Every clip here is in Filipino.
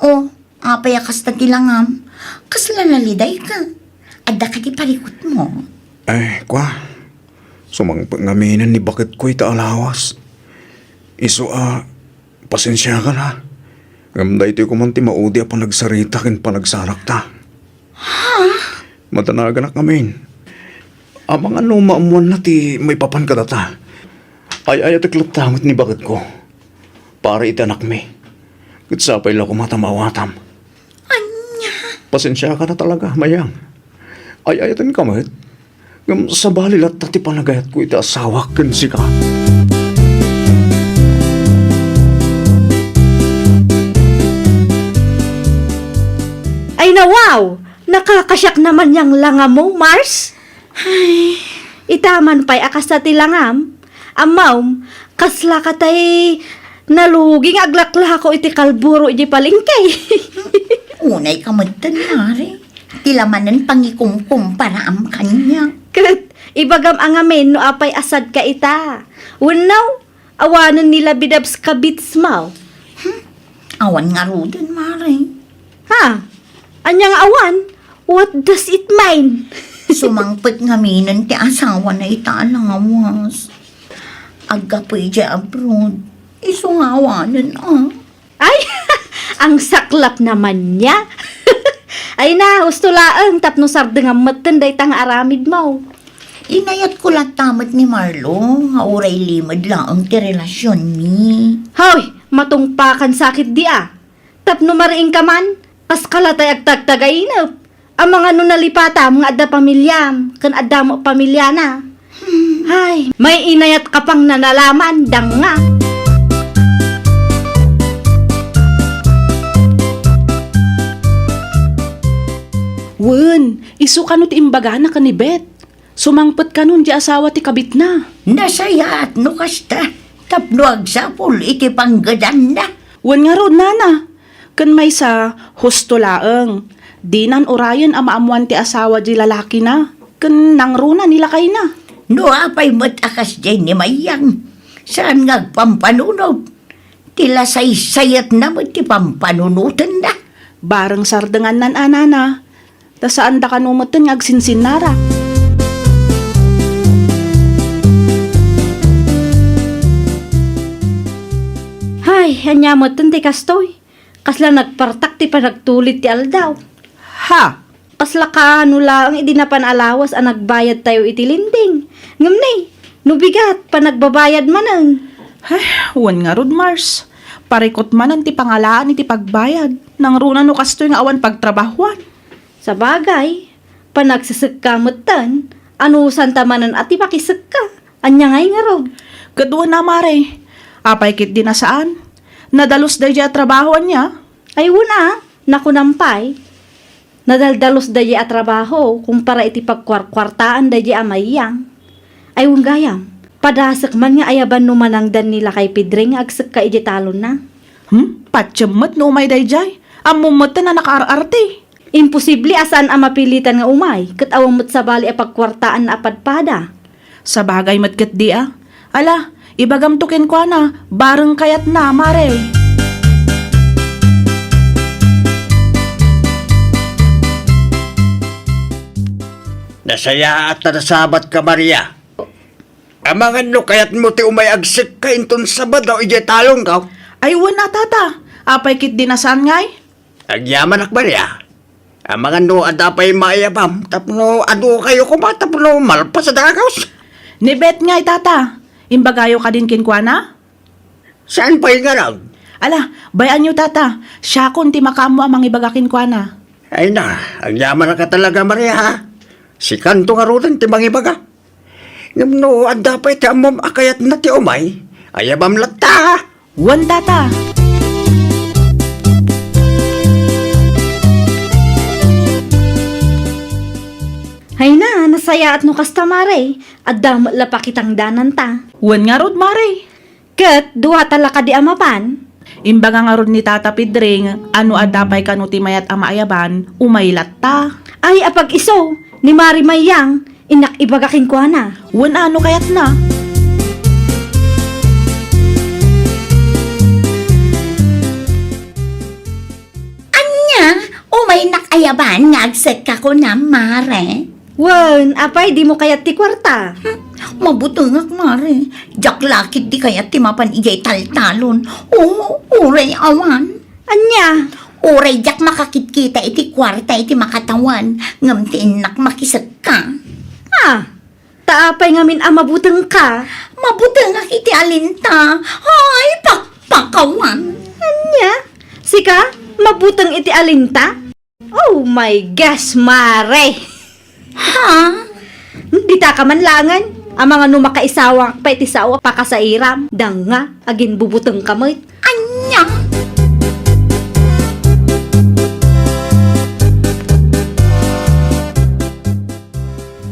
O, apay akas na tilangam. Kasla naliday ka. Adda ka di palikot mo. Sumangpag ngaminan ni bakit ko ita alawas. Iso pasensya ka na. Ngamda ito ko man ti maudi pa nagsarita kin pa nagsarak ta. Ha? Matanaga na kami. Amang ano maamuan na ti may papan ka data. Ay atiklat tamit ni bakit ko. Para itanak mi. Kitsapay lang ko matamawatam. Anya? Pasensya ka na talaga, mayang. Ay ayatan kamit. Ngam sa balilat tati panagayat ko ita asawa ken si ka. Ay na wow! Nakakasyak naman yang langa mo, Mars. Ay, itaman pa'y akas na tilangam. Amaw, kasla ka tay naluging aglakla ko iti kalburo iti palingkay. Unay kamadtan, Mari. Tilamanan pangikumkum para am kanya. Kat, ibagam ang amin no apay asad ka ita. Unaw, awanan nila bidabs kabits maw. Awan nga rudan, Mari. Ha? Anyang awan? What does it mean? Sumangpit nga minan ti asawa na italawas. Agapoy dya abroad. Isungawanan Ay, ang saklap naman niya. Ay na, husto laang tapno sarde nga matenday tang aramid mo. Inayat ko lang tamat ni Marlo. Hauray limad lang ang ti relasyon ni. Hoy, matungpakan sakit di Tapno mariing ka man, kas kalatay agtagtagainap. Ang mga nunalipata, mga adda pamilyam, kan adda mo pamilya na. Ay, may inayat ka pang nanalaman, dang nga. Wen, isu ka no ti imbaga na kanibet. Sumangpet ka nun di asawa ti kabit na. Nasayat no kasta. Tapno agsapol iti panggadan na. Wen nga ron, nana. Kan may sa husto laeng. Di nan orayan ang maamuan ti asawa di lalaki na. Kan nangruna nila kay na. No apay matakas dyan ni Mayang. Saan nga pampanunog? Tila say-sayat na mo ti pampanunutan na. Bareng sardengan nan anana. Ta saan da kanumeten nga agsinsinara. Ay, hanyamot ti kastoy. Kasla nagpartak ti panagtulit ti aldaw. Ha? Kasla ka nula ang idinapan alawas ang nagbayad tayo iti linding. Ngamnay, nubigat pa nagbabayad manang. Ay, wen nga rod, Mars. Parikot man ang ti pangalaan iti pagbayad. Nangruna no kastoy nga awan pagtrabahuan. Sa bagay, panagsasagkamutan, anusan tamanan at ipakisagka. Anya ngay nga rod. Kadwa na, mare. Apay kit di na saan. Nadalos da dya trabahoan niya. Ay wala, nakunampay. Nadaldalos da at trabaho kung para iti pagkwarkwartaan da amayang. Ay gayam, padasak man nga ayaban numanangdan nila kay Pidring agsak ka iti talon na. Patsyamot no umay dayjay. Amumot na nakaararte. Imposible asan ang mapilitan nga umay, kat awang mo't sabali a pagkwartaan na apadpada. Sa bagay matkat di Ala, ibagam tukin ko na, bareng kayat na, mare. Nasaya at nasabat ka, Maria. Amangan no kayat mo ti umay agsik ka inton sabad daw ije talong ka. Ay, wala tata. Apay kit di na saan ngay? Agyaman ak, Maria. Amangan no adapay maayabam tapno adu kayo kumatapno malpas sa dagaws. Nibet ngay tata. Imbagayo ka din kinkwana? Saan pa yung ngaraw? Ala, bayan nyo tata. Siya kun ti makamo amang ibaga kinkwana. Ay na, agyaman na ka talaga, Maria, ha? Si kanto nga rutan ti mangibaga. Ngam no adapay ti amom akayat na ti umay. Ayabam latta, ha? Wan tata. Hay na, nasaya at no kastamare, at damot la pakitang danan ta. Wan nga rod, mare. Kat, duha talaka di amapan. Imbaga nga rod ni Tata Pidring, ano adapay kanuti mayat amaayaban, umaylat ta. Ay, apag iso, ni Mari Mayang, inak ibagakin ko na. Wan ano kayat na? ayaban nga agset ka ko na, Mare. Wan, apay di mo kayat ti kwarta. Mabutungak, Mare. Jak lakit di kaya timapan ijay taltalon. Oo, uray awan. Anya? Uray jak makakit-kita iti kwarta iti makatawan. Ngamtiin nak makisag ka. Ah, taapay ngamin mabuteng ka. Mabutungak iti alinta. Ay, pakpakawan. Anya? Sika, mabuteng iti alinta? Oh my gosh, Mare! Ha? Di ta ka man langan. Ang mga numakaisawa pa iti sawa pa ka sa iram. Danga, agin bubuteng kamay. Anya?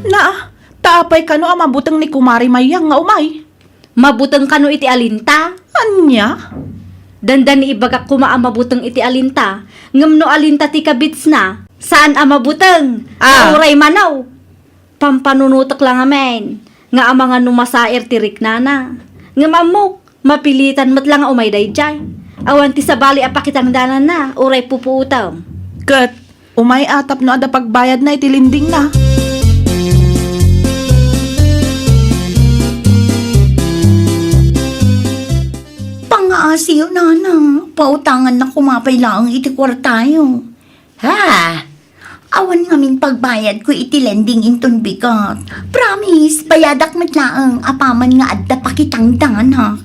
Na, taapay kano ang mabutang ni Kumari Mayang nga umay. Mabuteng kano iti alinta? Anya? Dandan ni ibagak kuma ang mabuteng iti alinta. Ngam no alinta ti kabits na. Saan ang mabuteng? Uray manaw. Pampanunutak lang amen. Nga ang mga numasair ti riknana. Ngam amok, mapilitan mat lang umay dayjay. Awan ti sabali apakitang danan na. Uray pupuutaw. Kat, umay atap no ada pagbayad na itilinding na. Pangaasiyo, nana. Pautangan na kumapay lang iti kwartayo. Ha? Awan ngamin pagbayad ko iti lending inton bigat. Promise, bayadak matlaang apaman nga adda pakitang dana.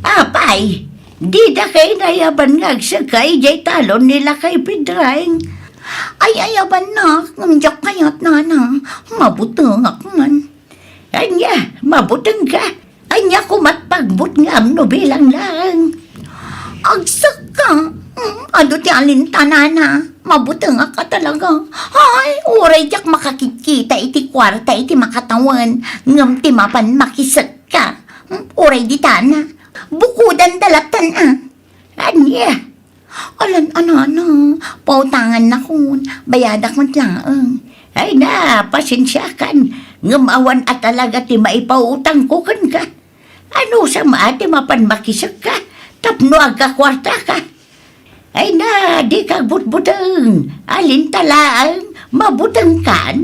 Apay, di da kay nayaban nga agsakay jay talon nila kay Pidrang. Ay ayaban na, ngamjak kayat nana, mabutang man. Anya, mabutang ka. Anya kumatpagbut nga amno bilang lang. Agsak ka. Ado ti alintanana. Mabutang ka talaga. Ay, uray jak makakikita iti kwarta iti makatawan. Ngam ti mapan makisat ka. Uray di tana. Bukudan dalatan Anya. Alan anana. Pautangan na kun. Bayadak man lang. Ay na, pasensyakan. Ngam awan at talaga ti maipautang ko kan ka. Ano sa maati mapan makisat ka. Tapno agka kwarta ka. Ay na, di ka butbutang. Alin talaan, mabutang kan.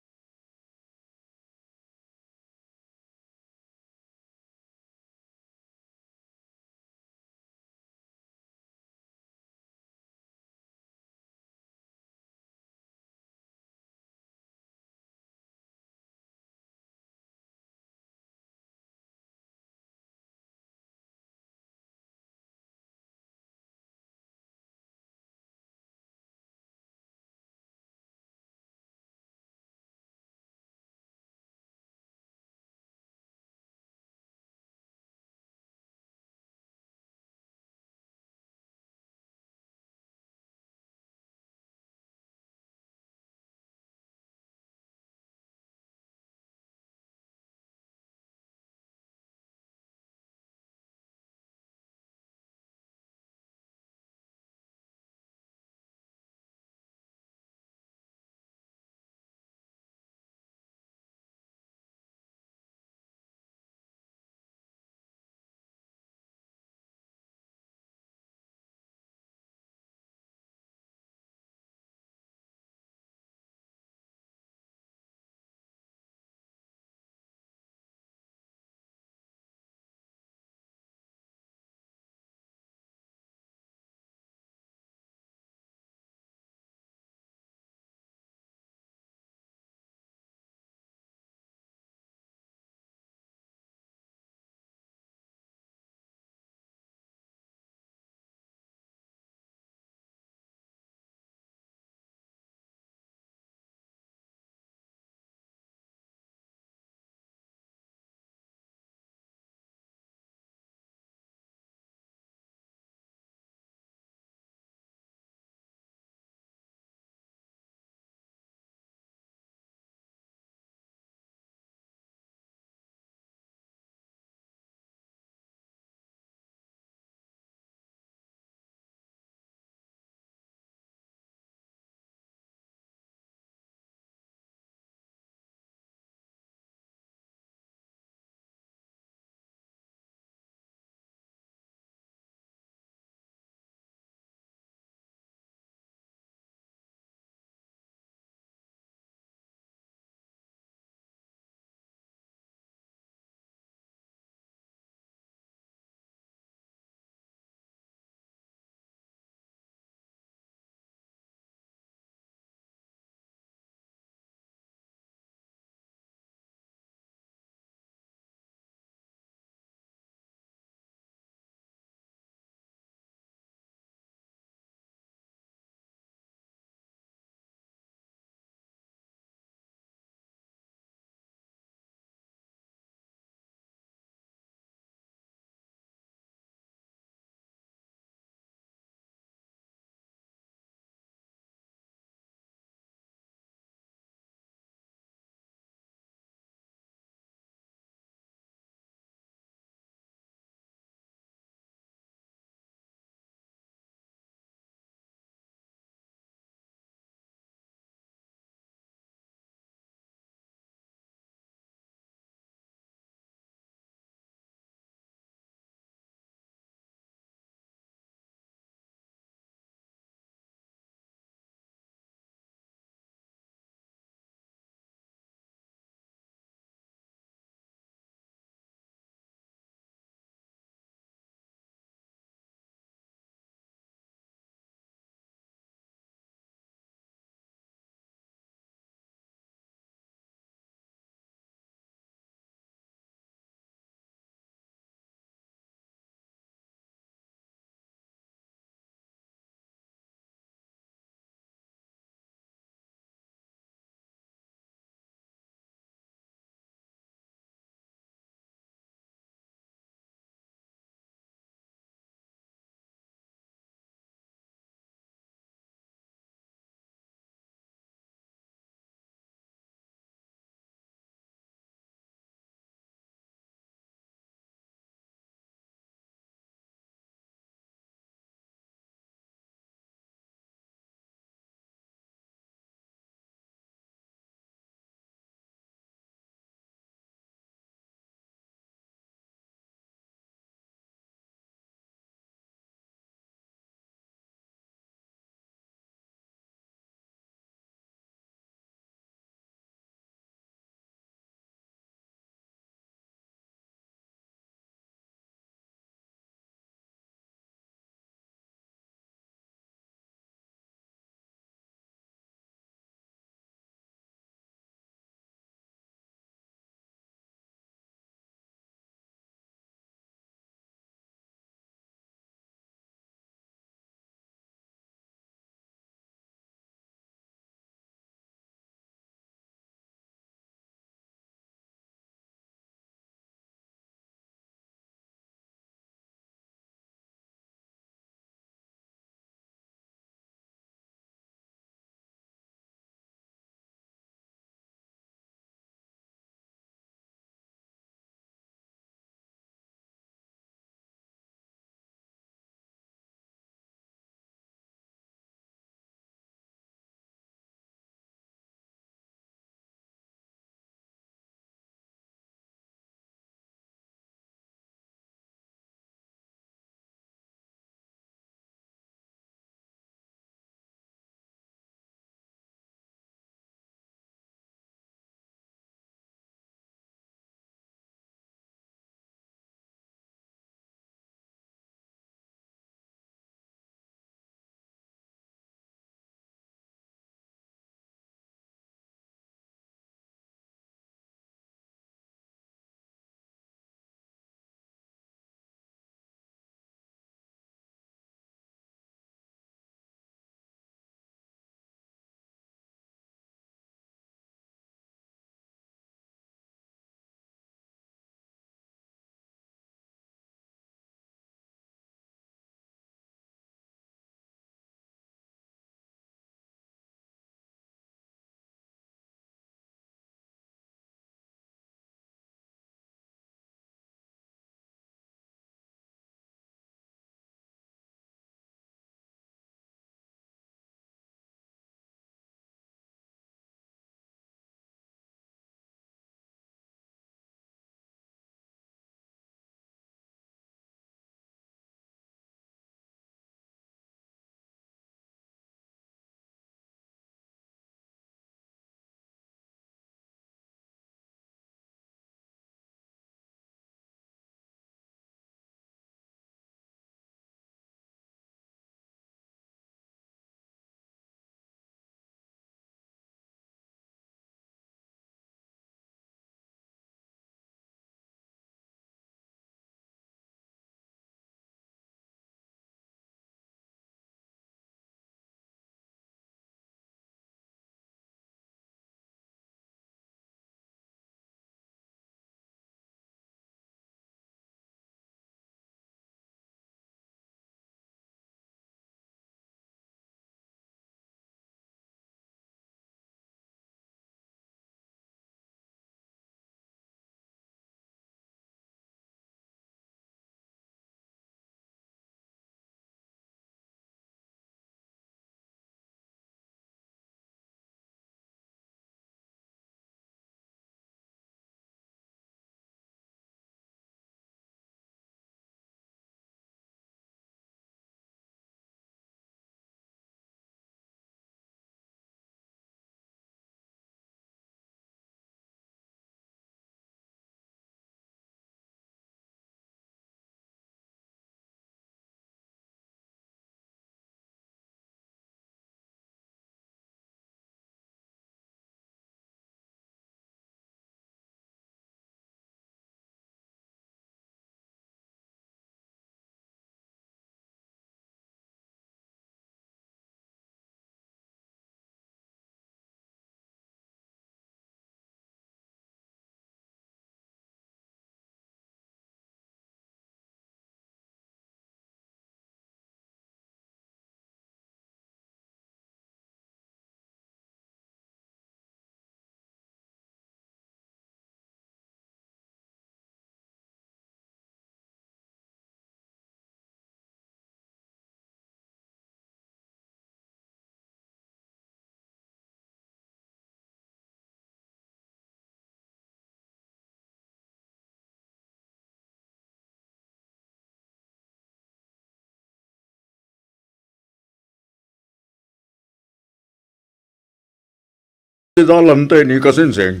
Idalante ni Kasinsing.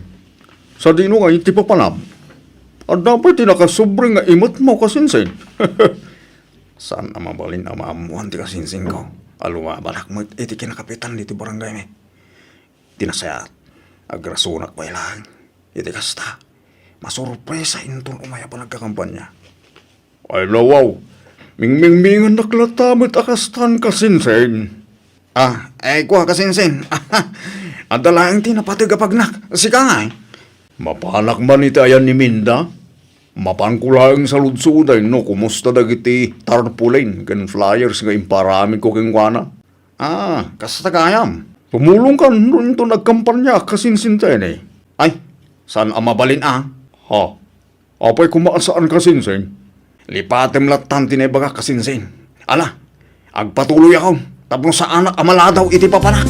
Sa dino nga iti papanam. At dapat tinakasubre nga imot mo Kasinsing. Saan na mabalin na maamuhan ti Kasinsing ko? Aluma, balak mo iti kinakapitan dito barangay me. Tinasayat. Agrasunak pa ilang. Iti kasta. Masurpresa intong umaya pa nagkakampanya. Ay lawaw. Mingmingan naklatamit akastan Kasinsing. Kuha Kasinsing. Ang dalaang tinapatagapagnak. Sika nga eh. Mapanak man iti ayan ni Minda. Mapankulang sa ludsuday no. Kumusta dagiti tarpaulin ken flyers nga imparami ko kengwana. Kasta kayam. Pumulong ka nun ito nagkampanya Kasinsinten eh. Ay, saan ang mabalin Apay kumaasaan Kasinsing. Lipatem latan tinebaga Kasinsing. Ala, agpatuloy ako. Tapos sa anak amaladaw iti papanak.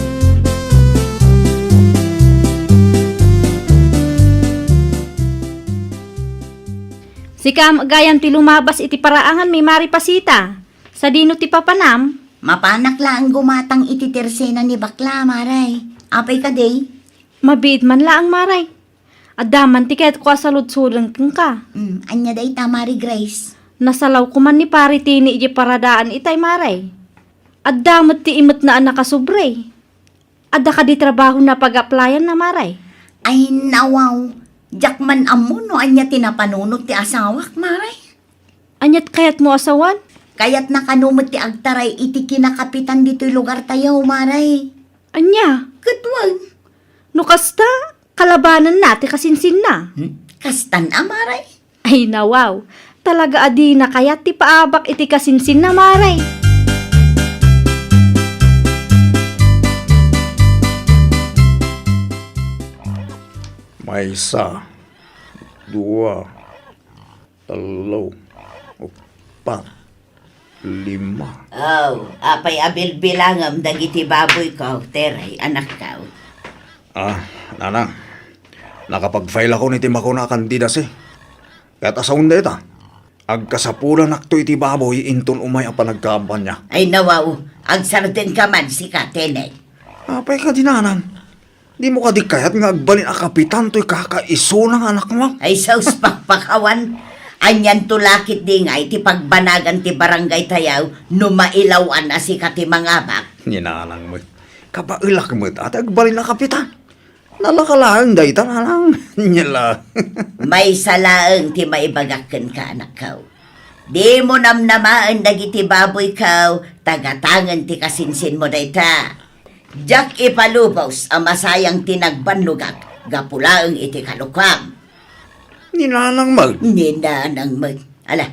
Sikam gayan ti lumabas iti paraangan may maripasita. Sa dino ti papanam, Mapanak lang gumatang iti tersena ni bakla, maray. Apay ka day? mabid man laang maray. Adaman ti ket kwa sa ludsulang ka. Anya day tamari Grace. Nasalaw ko man ni pari tini iti paradaan itay maray. Adamot ti imot na anak kasubre. Adda ka di trabaho na pag-applyan na maray. Ay nawaw. Jakman amo no anya tinapanunot ti asawak, maray. Anyat kayat mo asawan? Kaya't nakanumot ti agtaray iti kinakapitan dito'y lugar tayo, maray. Anya? Katwag. No kasta, kalabanan nati kasinsin na. Kastan amaray. Ay nawaw, talaga adi na kaya ti paabak iti kasinsin na maray. May isa, dua, talo, upat, lima. Apay abil-bilangam dagiti baboy ko, teray, anak ka. Nanang, nakapag-file ako ni Timako na kandidas eh. Kaya't asawon da ita. Agkasapulan akto iti baboy inton umay ang panagkampanya. Ay nawaw, agsarden ka man si Katenay. Apay ka dinanan. Di mo ka di kayat nga agbalin a kapitan to'y kakaiso ng anak mo. Ay saus pakpakawan. Anyan tulakit di nga iti pagbanagan ti barangay tayaw no mailawan na si kati mangabak. Ninanang mo. Kabailak mo at agbalin a kapitan. Nalakalaan day tananang. Nyala. May salaang ti maibagakken ka anak kaw. Di mo namnamaan dagiti baboy kaw, tagatangan ti kasinsin mo dayta. Jack ipalubaws ang masayang tinagbanlugak, gapulaang iti kalukam. Ninanang mag. Ninanang mag. Ala,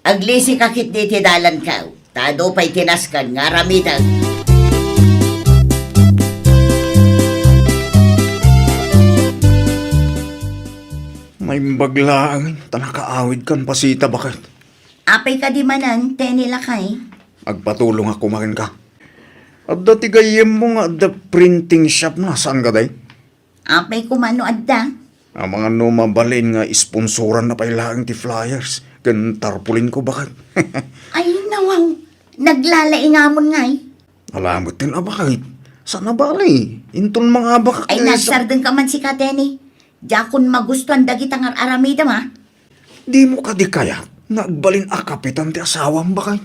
aglisi kakit di ti dalan kaw, tado pa'y tinaskan nga ramitan. May baglaang tanakaawid kan pasita bakit. Apay ka di manan, tenila kay. Agpatulong ako makin ka. At dati gayem mo nga the printing shop na saan ka day? Apay kumano adda. Ang mga numabalin nga isponsoran na pailaang ti flyers. Gan tarpulin ko bakit? Ay nawaw, naglalaingamon ngay. Alamot din bakit? Saan na bali? Inton mga bakit? Ay nagsarden ka man si Kateni. Jakon magustuhan dagitang aramida ma. Di mo ka di kaya nagbalin a kapitan ti asawang bakit?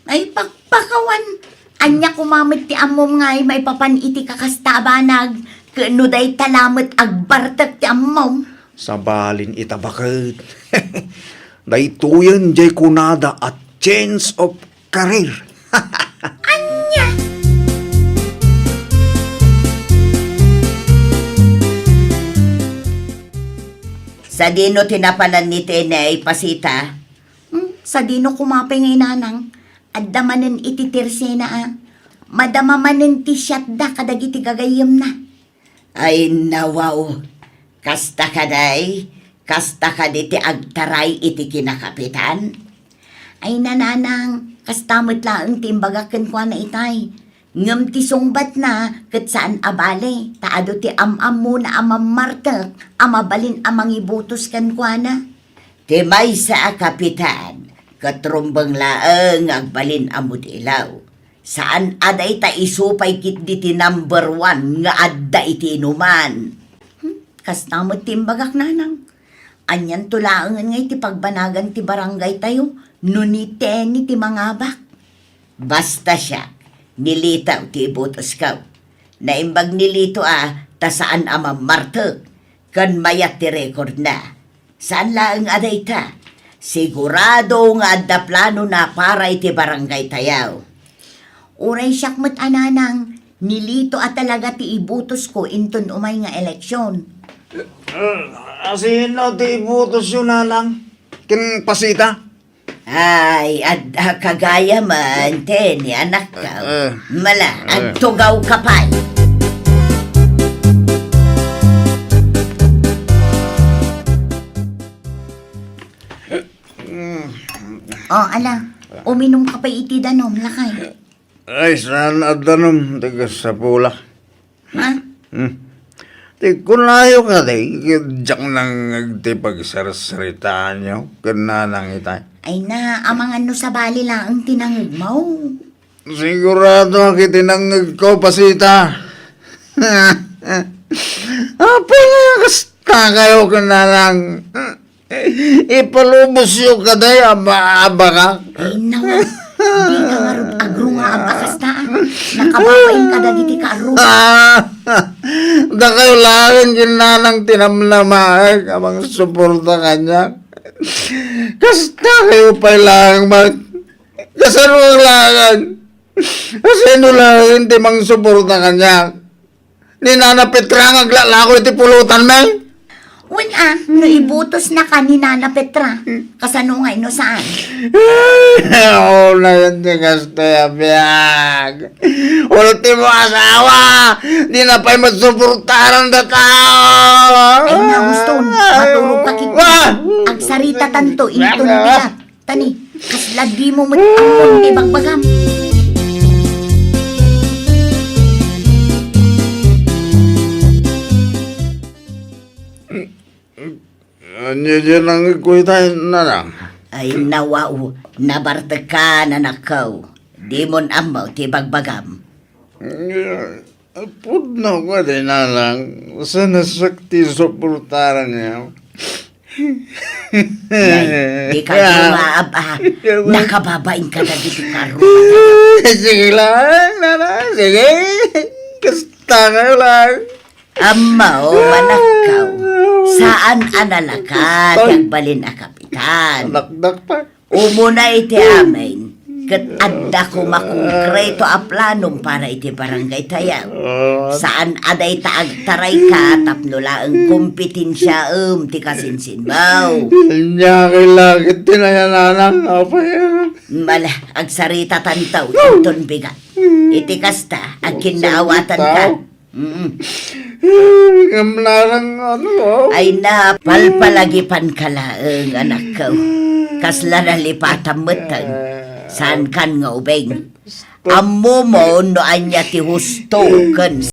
Ay pakpakawan. Anya kumamit ti amom ngay may papan iti kakastabanag. Kano day talamat agbartak ti amom. Sa balin ita bakit? Daytoyan jay kunada at change of career. Anya! Sa dino tinapanan ni Tenay pasita. Sa dino kumapay ngay nanang. Addamanen iti tirsena madamamanen ti siyatda kadagiti gagayem na. Ay nawaw, kasta kaday, kasta kaditi agtaray iti kinakapitan. Ay nananang, kastamot laang timbagaken kwa na itay. Ngam ti sungbat na, kat saan abale, taado ti amam mo na amamartak, amabalin amang ibutos kan kwa na. Ti may sa kapitan, katrumbang laang agbalin amod ilaw. Saan aday ta isupay kit diti number 1 nga adda iti inuman. Kas namot timbagak nanang. Anyan tulaangan nga iti pagbanagan ti barangay tayo, nunite ni ti mangabak. Basta siya, nilitaw ti ibutos kaw. Naimbag nilito ta saan ama marteg, kan mayat ti record na. Saan laang aday ta? Sigurado nga adda plano na para iti barangay tayaw. Uray siyak mat ananang, nilito talaga ti ibutos ko inton umay nga eleksyon. Asino ti ibutos yun nanang? Kin pasita? Ay, adda kagaya man, ni anak ka. Mala, agtugaw ka pa. Oh, ala, uminom ka pa iti danom, lakay. Ay, saan adanom? Tigas sa pula. Ha? Ti kunayo ka di, diyak nang ti pagsarsaritaan nyo, kananang itay. Ay na, amang ano sa bali lang ang tinangag mo. Sigurado ako tinangag ko, pasita. Apa nga kasta kayo kananang? Ipalubos yung kaday, aba ka. Ay nawa, di ka nga rin agro nga ang akastaan. Nakababain ka dagiti ka agro. Da kayo lang ginanang tinamnamaag amang suporta kanya. Kasta kayo pa lang kasano lang. Kasano lang hindi mang suporta kanya. Ni Nana Petra nga aglalako iti pulutan may. Wala, no ibutos na ka ni Nana Petra. Kasano nga ino saan? Oo na yun di kasta biyag. Ultimo asawa. Di na pa'y magsuportaran na tao. Ay nga gusto, maturog ka kita. Ang sarita tanto, ito na bigat. Tani, kasla di mo matangkon di bagbagam. Ano dyan ang ikuitay na lang? Ay nawao, nabartag ka na nakaw. Di mon amaw ti bagbagam. Apod na ko din na lang. Sa nasakti suportaran niya. Ay, di ka lumaab nakababain ka na dito karo. Sige lang, nana. Sige. Kasta ka lang. Amaw, manakaw. Saan analaka, tagbalin a kapitan. Nakdak pa. Umuna iti amin. Kat adda ko makongkreto a planong para iti barangay tayaw. Saan aday taag taray ka tapno laang kompetensya ti kasinsin mo. Kanya kilagit tinayananang. Apa yan? Mala, agsarita tantaw, tinton bigat. Iti kasta, ag kinaawatan ka. Gamlarang ano. Ay na, palpalagipan ka laang anak ko. Kasla na lipatan matang. Saan kan nga ubeng? Amo mo no anya ti husto kan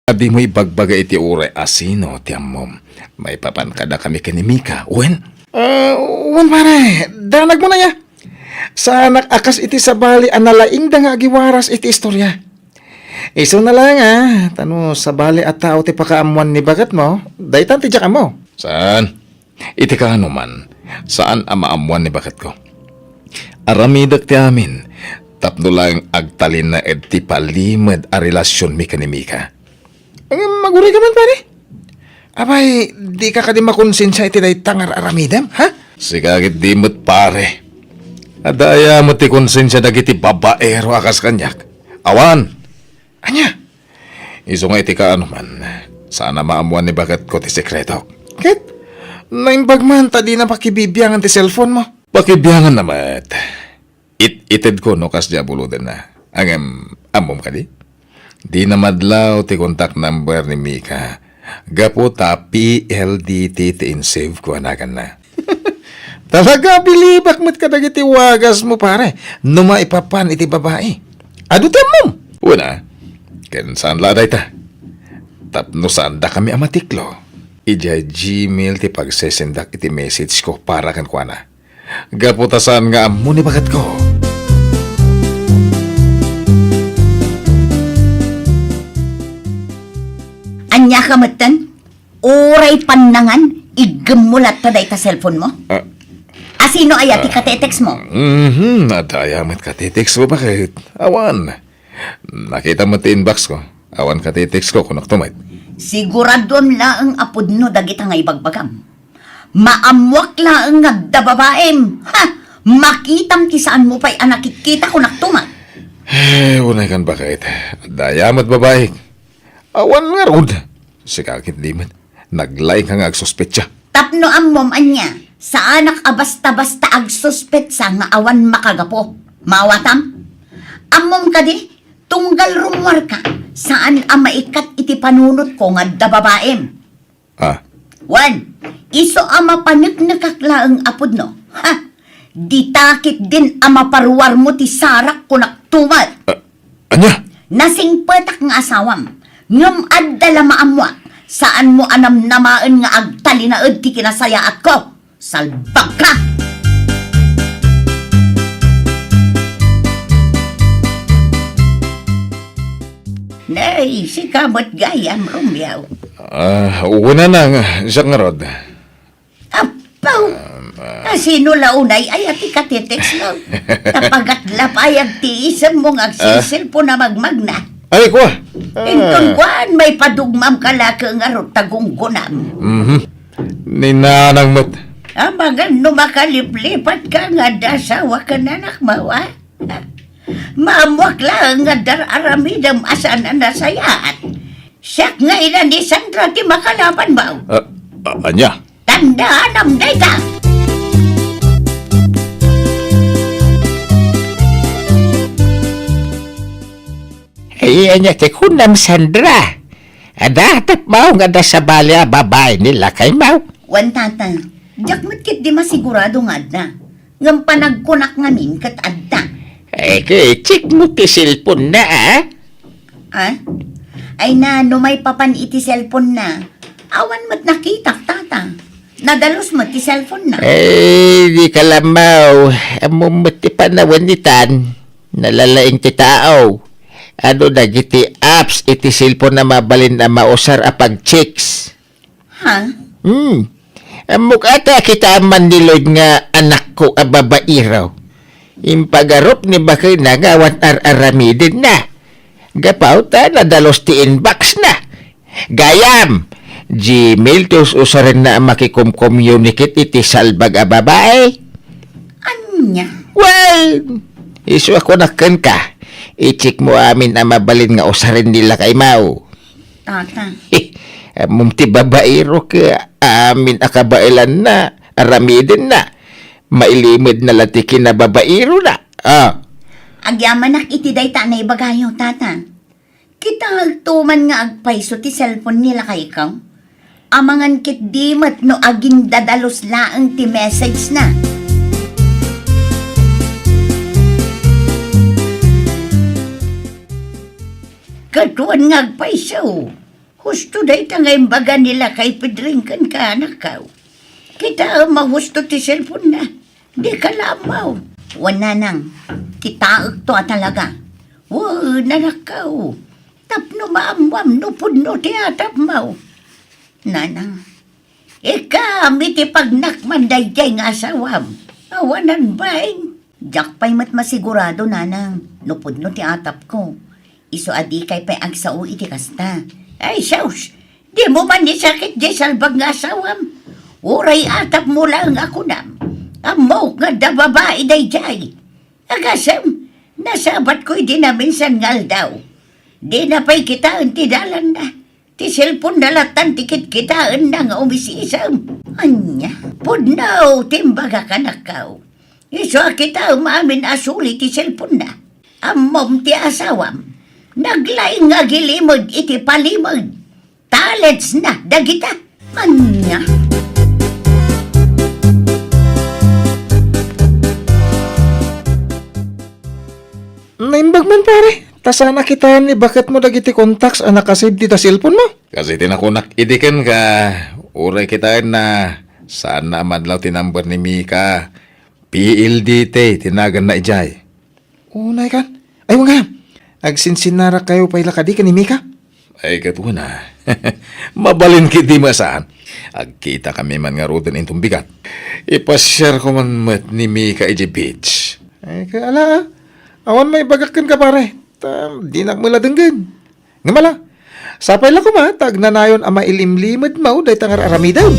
Adi mo ibagbaga iti uray asino ti ammom. May papankada kami kani Mika. Wen? Wen pare, danag mo na ya. Sa anak akas iti sabali analaing da nga agiwaras iti istorya. Iso na lang tano sabali at tao ti pakaamuan ni bagat mo, daytan ti diyak mo. Saan? Iti ka ano man, saan ang maamuan ni bagat ko? Aramidak ti amin, tapno lang agtalin na ed ti palimad a relasyon mi kani Mika. Maguri ka man pare? Abay, di ka kadi makonsensya iti daytang aramidam, ha? Sigagit di mo't pare. Adaya mo ti konsensya dagiti babaero akas kanyak. Awan! Anya? Iso nga iti ka ano man, sana maamuan ni bagat ko ti sekreto. Ket, naimbag man ta di na pakibibiyangan ti cellphone mo. Pakibiyangan naman. Ited ko no kas diabuludan na. Ang amom ka di? Di na madlaw ti contact number ni Mika. Gapo ta PLDT ti insave ko anagan na. Talaga bilibak mo't kadagiti wagas mo pare. Numa ipapan iti babae. Ado ti amom? Una, ken saan laday ta? Tapno saan da kami amatiklo. Ija Gmail ti pagsesendak iti message ko para kan kuana. Gapo ta saan nga amo ni bagat ko. Anya ka matan? Uray panangan, igamulat ta day ta cellphone mo? Asino ayati ka text mo? Nadaya mo't katitext ko bakit? Awan. Nakita mo ti inbox ko. Awan katitext ko kung naktumay. Siguradom laang apod no dagita nga ibagbagam. Maamwak laang nga babaem. Ha! Makitam ti saan mo pa'y anakikita ko naktuma. Unay kan bakit? Daya mo't babae. Awan nga rod. Sikakit di man. Naglay ka nga agsuspetsa. Tapno ammom anya, sa anak abasta-basta agsuspetsa nga awan makagapo. Mawatam? Ammom ka di, tunggal rumwar ka, saan ang maikat iti panunot ko nga babaem. Ah, Wan, iso ama panik nakaklaang apod no. Ha! Di takit din ama paruwar mo ti sarak ko naktumat. anya? Nasing petak nga asawam. Ngam addala maamwa. Saan mo anam namaan nga agtalinaed ti kinasayaat ko? Salbak ka! Nay, si kamot gayam Romeo. Una na nga, siya nga rod. Apaw! Sino launay ay ati katitex mo? Napagatlapayag ti isang mong agsisil po na magmagna. Ay, kuha. Inton kuan may padugmam kalaka nga ro tagunggunam. Ninanang mo't. Amagan no makaliplipat ka nga dasawa ka na nakmawa. Maamwak lang nga dararamidam asan na nasayaat. Siyak nga ina ni Sandra ti makalaban ba? Anya? Tandaan am day ka! Ay, anya ti kunam Sandra. Ada, tap mau nga da sa balya babae nila kay mau. Wan tata, jak matkit di masigurado nga adda. Ngam panagkunak ngamin kat adda. Ay, check mo ti cellphone na, Ha? Ay na, no may papan iti cellphone na. Awan mo't nakitak, tata. Nadalos mo ti cellphone na. Ay, di ka lamaw. Amumot ti panawanitan. Nalalaing ti tao. Ano dagiti apps iti cellphone na mabalin na mausar apag chicks. Ha? Amuk ata kita man nilod nga anak ko a babairaw. Impagarop ni bakay na ngawan ar-aramidin na. Gapaw ta na dalos ti inbox na. Gayam! Gmail tos usarin na makikom-communicate iti salbag a babae. Anya? Well, iso ako nakan ka. I-check mo amin ang mabalin nga usarin nila kay Mau. Tata. Mumti babaero ka amin akabailan na, aramidin na. Mailimid na latikin na babaero na. Agyaman nak iti day ta na ibagayo, tata. Kita agtuman nga agpaiso ti cellphone nila kay ikaw. Amangan kit dimat no aging dadalos laang ti message na. Katuan nga agpaiso. Husto day tangay baga nila kay pedringkan ka anak ka. Kita mahusto ti cellphone na. Di ka lamaw. Wana nang, kita to talaga. Nanak ka. Tapno maamwam no pudno ti atap mau. Nanang, ika miti pagnakman dayjay nga asawam. Awanan baing. Jak pa'y mat masigurado, nanang. No pudno ti atap ko. Iso adi kay pa'y agsao iti kasta. Ay, saus, di mo man ni sakit di salbag nga asawam. Uray atap mo lang ako nam. Amaw nga da babae dayjay. Agasam, nasabat ko'y di na minsan ngal daw. Di na pa'y kitaan ti dalan na. Ti cellphone dalatan tikit kitaan na nga umisisam. Anya, pudnaw, timbaga ka nakaw. Iso kita umamin asuli ti cellphone na. Amom ti asawam. Naglaing nga gilimod iti palimod. Talents na, dagita. Anya. Naimbag man pare. Tasana kita ni bakit mo dagiti contacts anak kasib dita cellphone mo? Kasi tinakunak idikan ka. Uray kita na saan na madlaw tinamber ni Mika. PLDT, tinagan na ijay. Unay kan? Ay mga, agsinsinara kayo pa'y lakadi ka ni Mika? Ay katuwa na. Mabalin kiti masaan. Agkita kami man nga rudan intong bigat. Ipashare ko man mat ni Mika iji beach. Ay kaala, awan may bagakan ka pare. Di nagmaladenggan. Ngamala, sapay lang ko ma, tag nanayon ama ilimlimad mau day tangar aramidaw.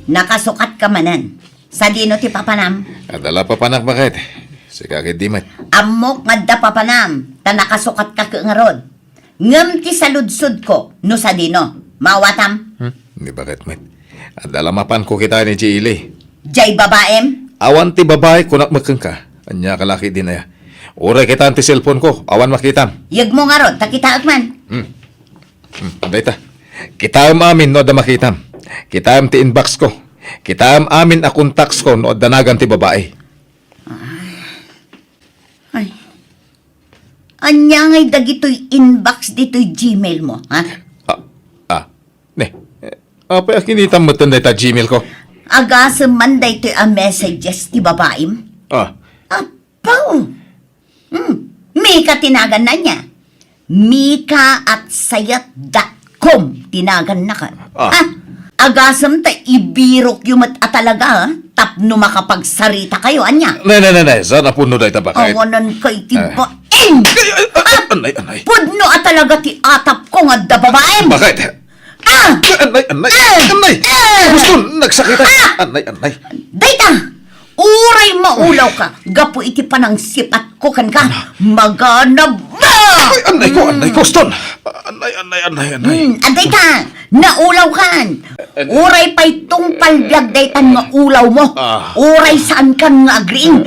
Nakasukat ka manan. Sa dino ti papanam. Adala pa panak bakit? Si kakit di mat. Amok nga da papanam. Ta nakasukat ka nga rod. Ngam ti saludsud ko. No sa dino. Mawatam. Di bakit mat? Adala mapan ko kita ni Chile. Jay babaem. Awan ti babae kunak makeng ka. Anya kalaki din na ya. Uray kita ti cellphone ko. Awan makitam. Yag mo nga rod. Takita akman. Anday ta. Kita amin no da makitam. Kita ti inbox ko. Kita amin a contacts ko no danagan ti babae. Ay. Anya ngay dagito'y inbox dito'y Gmail mo. Ha? Ne. Apa kinitam mo tanday ta Gmail ko? Agasam man dayto'y a messages ti babaem. Apaw! Mika tinagan na niya. Mika at sayat.com tinagan na ka. Agasam ta ibirok yung atalaga, tapno makapagsarita kayo, anya. Ne. Sana puno day ta bakit? Awanan kay ti baeng! Anay. Pudno atalaga ti atap ko nga da babaem! Bakit? Anay! Gusto, nagsakita. Anay. Dayta! Uray maulaw ka, gapo iti panang sipat ko kan ka, maganab na! Anay ko, Ston. Anay. Aday ka, naulaw kan. Uray pa'y tungpal biag daytan nga ulaw mo. Uray saan kan nga agriin.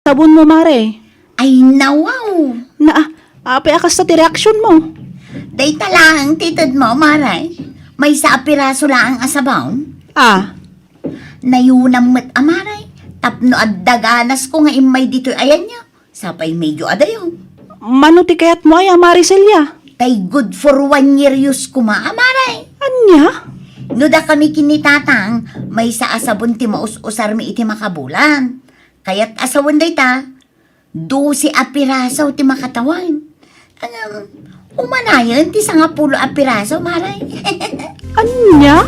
Sabon mo, Mare. Ay nawaw. Na, apay akas sa ti reaksyon mo. Day talang titid mo, Maray. May sa piraso lang ang asabaw. Ah, Nayunang mat amaray. Tapno at daganas ko nga imay dito ayan niya. Sapay medyo adayo. mano ti kayat mo ay, Maricelia? Tay good for 1 year use kuma amaray. Anya? No da kami kinitatang, may sa asabon ti maus-usar mi iti makabulan. Kaya't asawon day ta, 12 apirasaw ti makatawan. Umanayan ti 10 apirasaw, maray. Anya?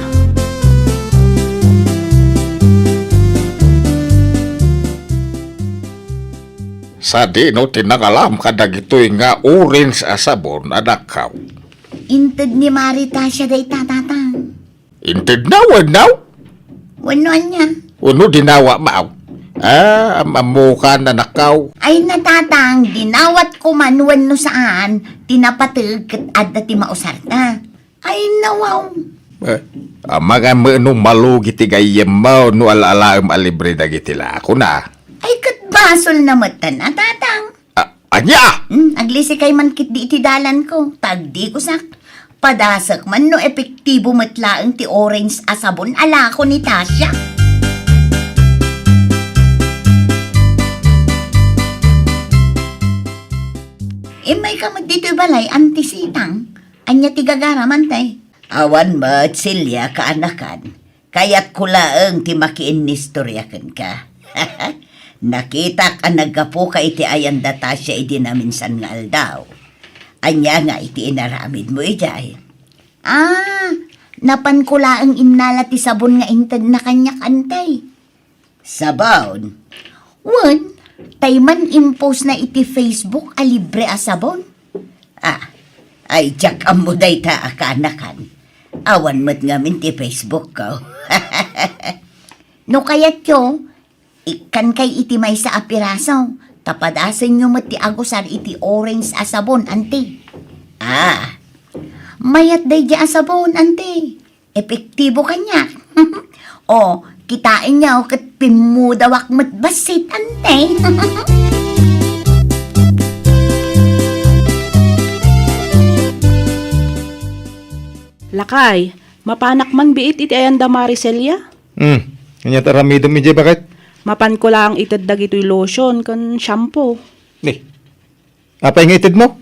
Sa di no tinangalam ka dagitoy nga orange asabon adakaw. Inted ni Marita siya day tatatang. Inted na wanaw? Wano niya? Uno dinawa maaw. Mamuka na nakaw. Ay natatang, dinawat ko man wano saan, tinapatag kat adda ti mausarta. Ay nawaw. Mga mano malugi ti gayem mo no alalaam alibre dagiti la ako na. Ay kat basol na matan na tatang. Anya! Aglisi kay man kit di itidalan ko, tagdi ko sak. Padasak man no epektibo matlaang ti orange asabon ala ko ni Tasya. May kamad dito'y balay, antisitang. Anya ti gagaraman tay. Awan mat silya kaanakan. Kaya't kulaang ti makiin nistoryakan ka. Nakita ka naggapo ka iti ayan data siya iti na minsan nga aldaw. Anya nga iti inaramid mo ijay. Napan ko laang innala ti sabon nga intad na kanyak antay. Sabon? Wan, tayman impose na iti Facebook a libre a sabon. Ay jak amo day ta akanakan. Awan mo't ngamin ti Facebook ko. No kayat yo, ikan kay iti may sa apiraso, tapadasan nyo mo ti agusar iti orange asabon, ante. Mayat day di asabon, ante. Epektibo kanya. O, kitain niya o kat pimudawak mo't basit, ante. Lakay, mapanak man biit iti ayan da, Maricelia? Kanya taramido mi bakit? Mapan ko lang itad dagitoy lotion kan shampoo. Apay nga itid mo?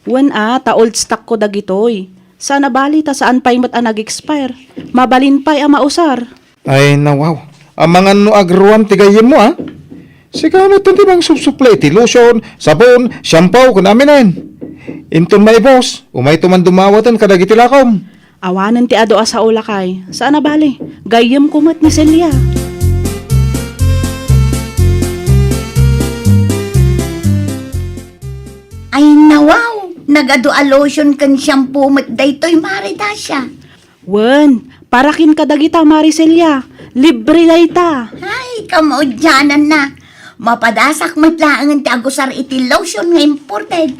Wen ta old stock ko dagitoy. Sana bali ta saan pa'y mat nag-expire. Mabalin pa'y mausar. Ay nawaw. Ang mga no agruam ti gayem mo ha? Sige mo ito di bang subsuplay ti lotion, sabon, shampoo kun aminin. Inton may boss, umay tuman dumawatan kadagiti lakom. Awanan ti ado sa ulakay. Saan bali? Gayem kumat ni Celia. Ay nawaw, nagado a lotion kan shampoo mat daytoy marita siya. Wen, parakin ka dagita, Maricelia. Libre dayta. Ay, kamaudyanan na. Mapadasak matlaangan ti agusar iti lotion nga imported.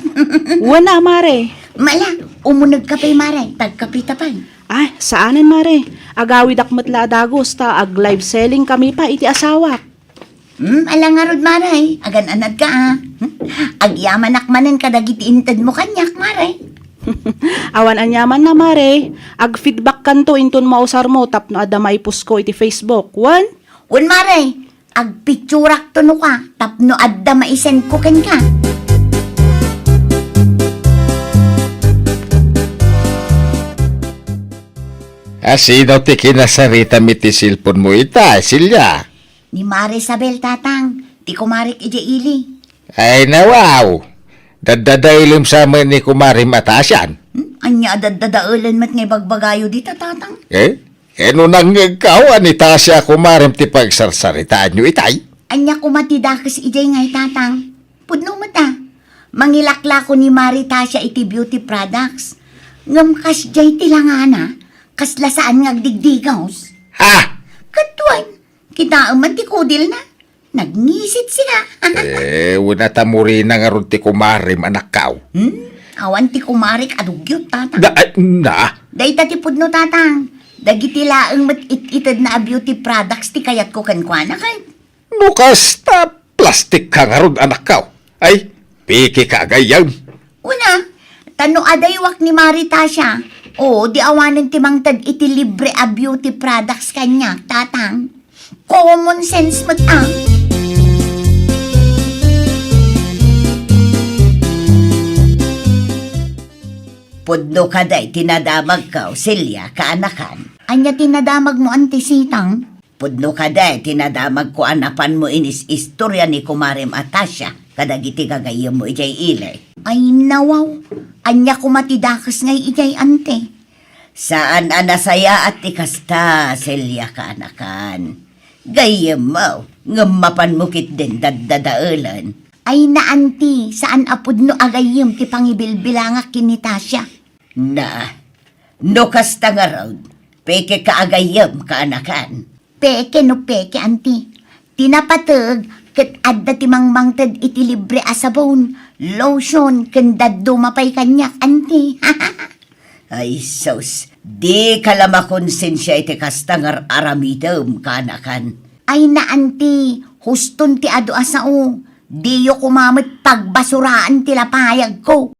Wen Mare. Mala, umunag ka pa'y Mare, tagkapita pa'y. Ay, saanan, Mare? Agawid akmatla dagos ta ag live selling kami pa iti asawak. Alang nga rod, Maray. Agan anad ka, Agyaman akmanan kadagiti intad mo kanyak, Maray. Awan anyaman na, Mare. Ag feedback kanto inton mausar mo tapno adamay pusko iti Facebook. Wan? Un, Maray. Agpicturak to no ka, tapno adda maisen ko ken ka. Sino ti kinasarita mi ti silpon mo ita, Silya? Ni Mare Isabel tatang, ti kumarik ije ili. Ay nawaw. Dadadailim sa amin ni Kumari Matasyan. Anya dadadaulan mat ngay bagbagayo di tatang. No nang ikaw, anita siya kumarim ti pagsarsaritaan nyo itay. Anya kumatidakas ije ngay tatang. Pudno mata. Mangilakla ko ni Mari Tasya iti beauty products. Ngam kas jay tilangana, kas lasaan nga digdigaws. Ha? Katuan, kita aman ti kudil na. Nagngisit sila. Una tamuri na nga ron ti kumarim anakaw. Awan ti kumarik adugyot tatang. Na? Dayta ti pudno tatang. Dagiti laeng mat ititad na beauty products ti kayat ko kankwana kay. Mukas ta Plastik ka nga rod, anak ka. Ay, piki ka agayam. Una, tano adaywak ni Marita siya. O, di awanan timang tad iti libre a beauty products kanya, tatang. Common sense mo ta. Pudno ka day, tinadamag ka, Silya, kaanakan. Anya tinadamag mo, antisitang? Pudno ka day, tinadamag ko anapan mo inis istorya ni Kumarim Atasha, kadagiti gagayam mo ijay ilay. Ay nawaw, anya kumatidakas ngay ijay ante. Saan anasaya at ikasta, Silya, kaanakan? Gayam mo, ngamapan mo kit din daddadaulan. Ay naanti, saan apod no agayim ti pangibilbilangak kinitasya? Na, no kasta nga raw, peke ka agayim kaanakan. Peke no peke, anti. Tinapatag, kat adda ti mangmangtad iti libre asabon, lotion, kandad dumapay kanyak, anti. Ay sos, di kalama konsensya iti kasta nga aramidam kaanakan. Ay naanti, huston ti ado asao. Di yo kumamit pagbasuraan tilapayag ko.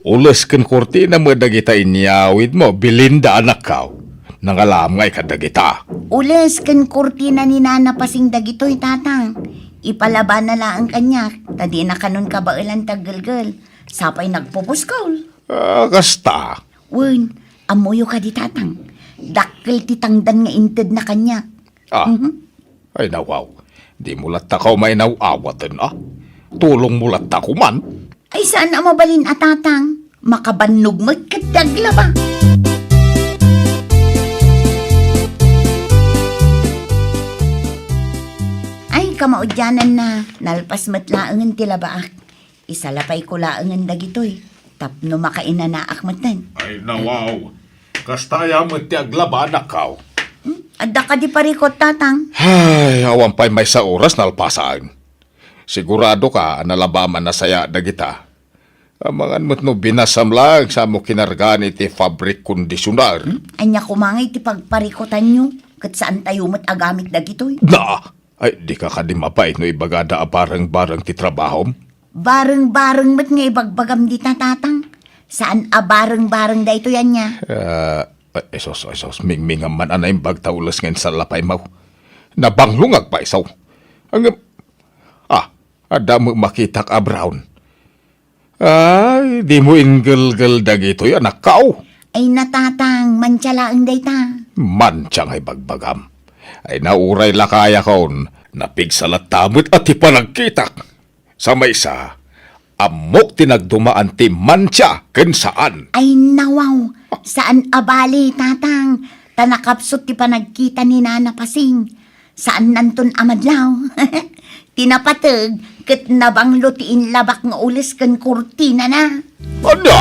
Ulas kan kortina mo dagita inyawid mo, Belinda anak ka. Nangalamngay ka dagita. Ules kan kurtina ni Nana Pasing dagitoy tatang. Ipalaba na lang ang kanya. Tadi na kanon kabailan tagalgal. Sapay nagpupuskaw. Kasta. Wen, amuyo ka di tatang. Dakkel ti tangdan nga inted na kanya. Ay nawaw. Di mo latta ka may nawawatan Tulong mo latta ko man. Ay saan na mabalin atatang? Makabannog magkadagla ba? Ay kamaudyanan na. Nalpas matlaangan tila baak. Isalapay ko laangan dagitoy. Tapno makainanaak matan. Ay nawaw. Kastaya mo ti aglaban ka. Adda ka di parikot tatang. Ay, awan pa'y may sa oras nalpasaan. Sigurado ka, nalabaman na saya dagita. Amangan mo't no binasam lang sa mo kinargan iti fabric kondisyonar. Anya kumangay ti pagparikotan nyo. Kat saan tayo mo't agamit dagitoy. Na! Ay, di ka kadimapay no ibagada a barang-barang ti trabahom. Bareng-bareng mo't nga ibagbagam di tatang. Saan a bareng-bareng da ito yan niya? Esos, mingmingam man anay bagtaulas ngayon sa lapay mo. Nabanglungag pa isaw. Ada mo makitak a brown. Ay, di mo inggal-gal dagitoy anak kao. Ay natatang, mantsalaang dayta. Mansyang ay bagbagam. Ay nauray lakaya kon, napigsalat tamot at ipanagkitak. Sa may isa, amok tinagdumaan ti mansya ken saan. Ay nawaw, saan abali tatang? Tanakapsot ti panagkita ni Nana Pasing. Saan nanton amadlaw? Tinapatag, kat nabang lutiin labak nga ulis kan kurtina na. Ada!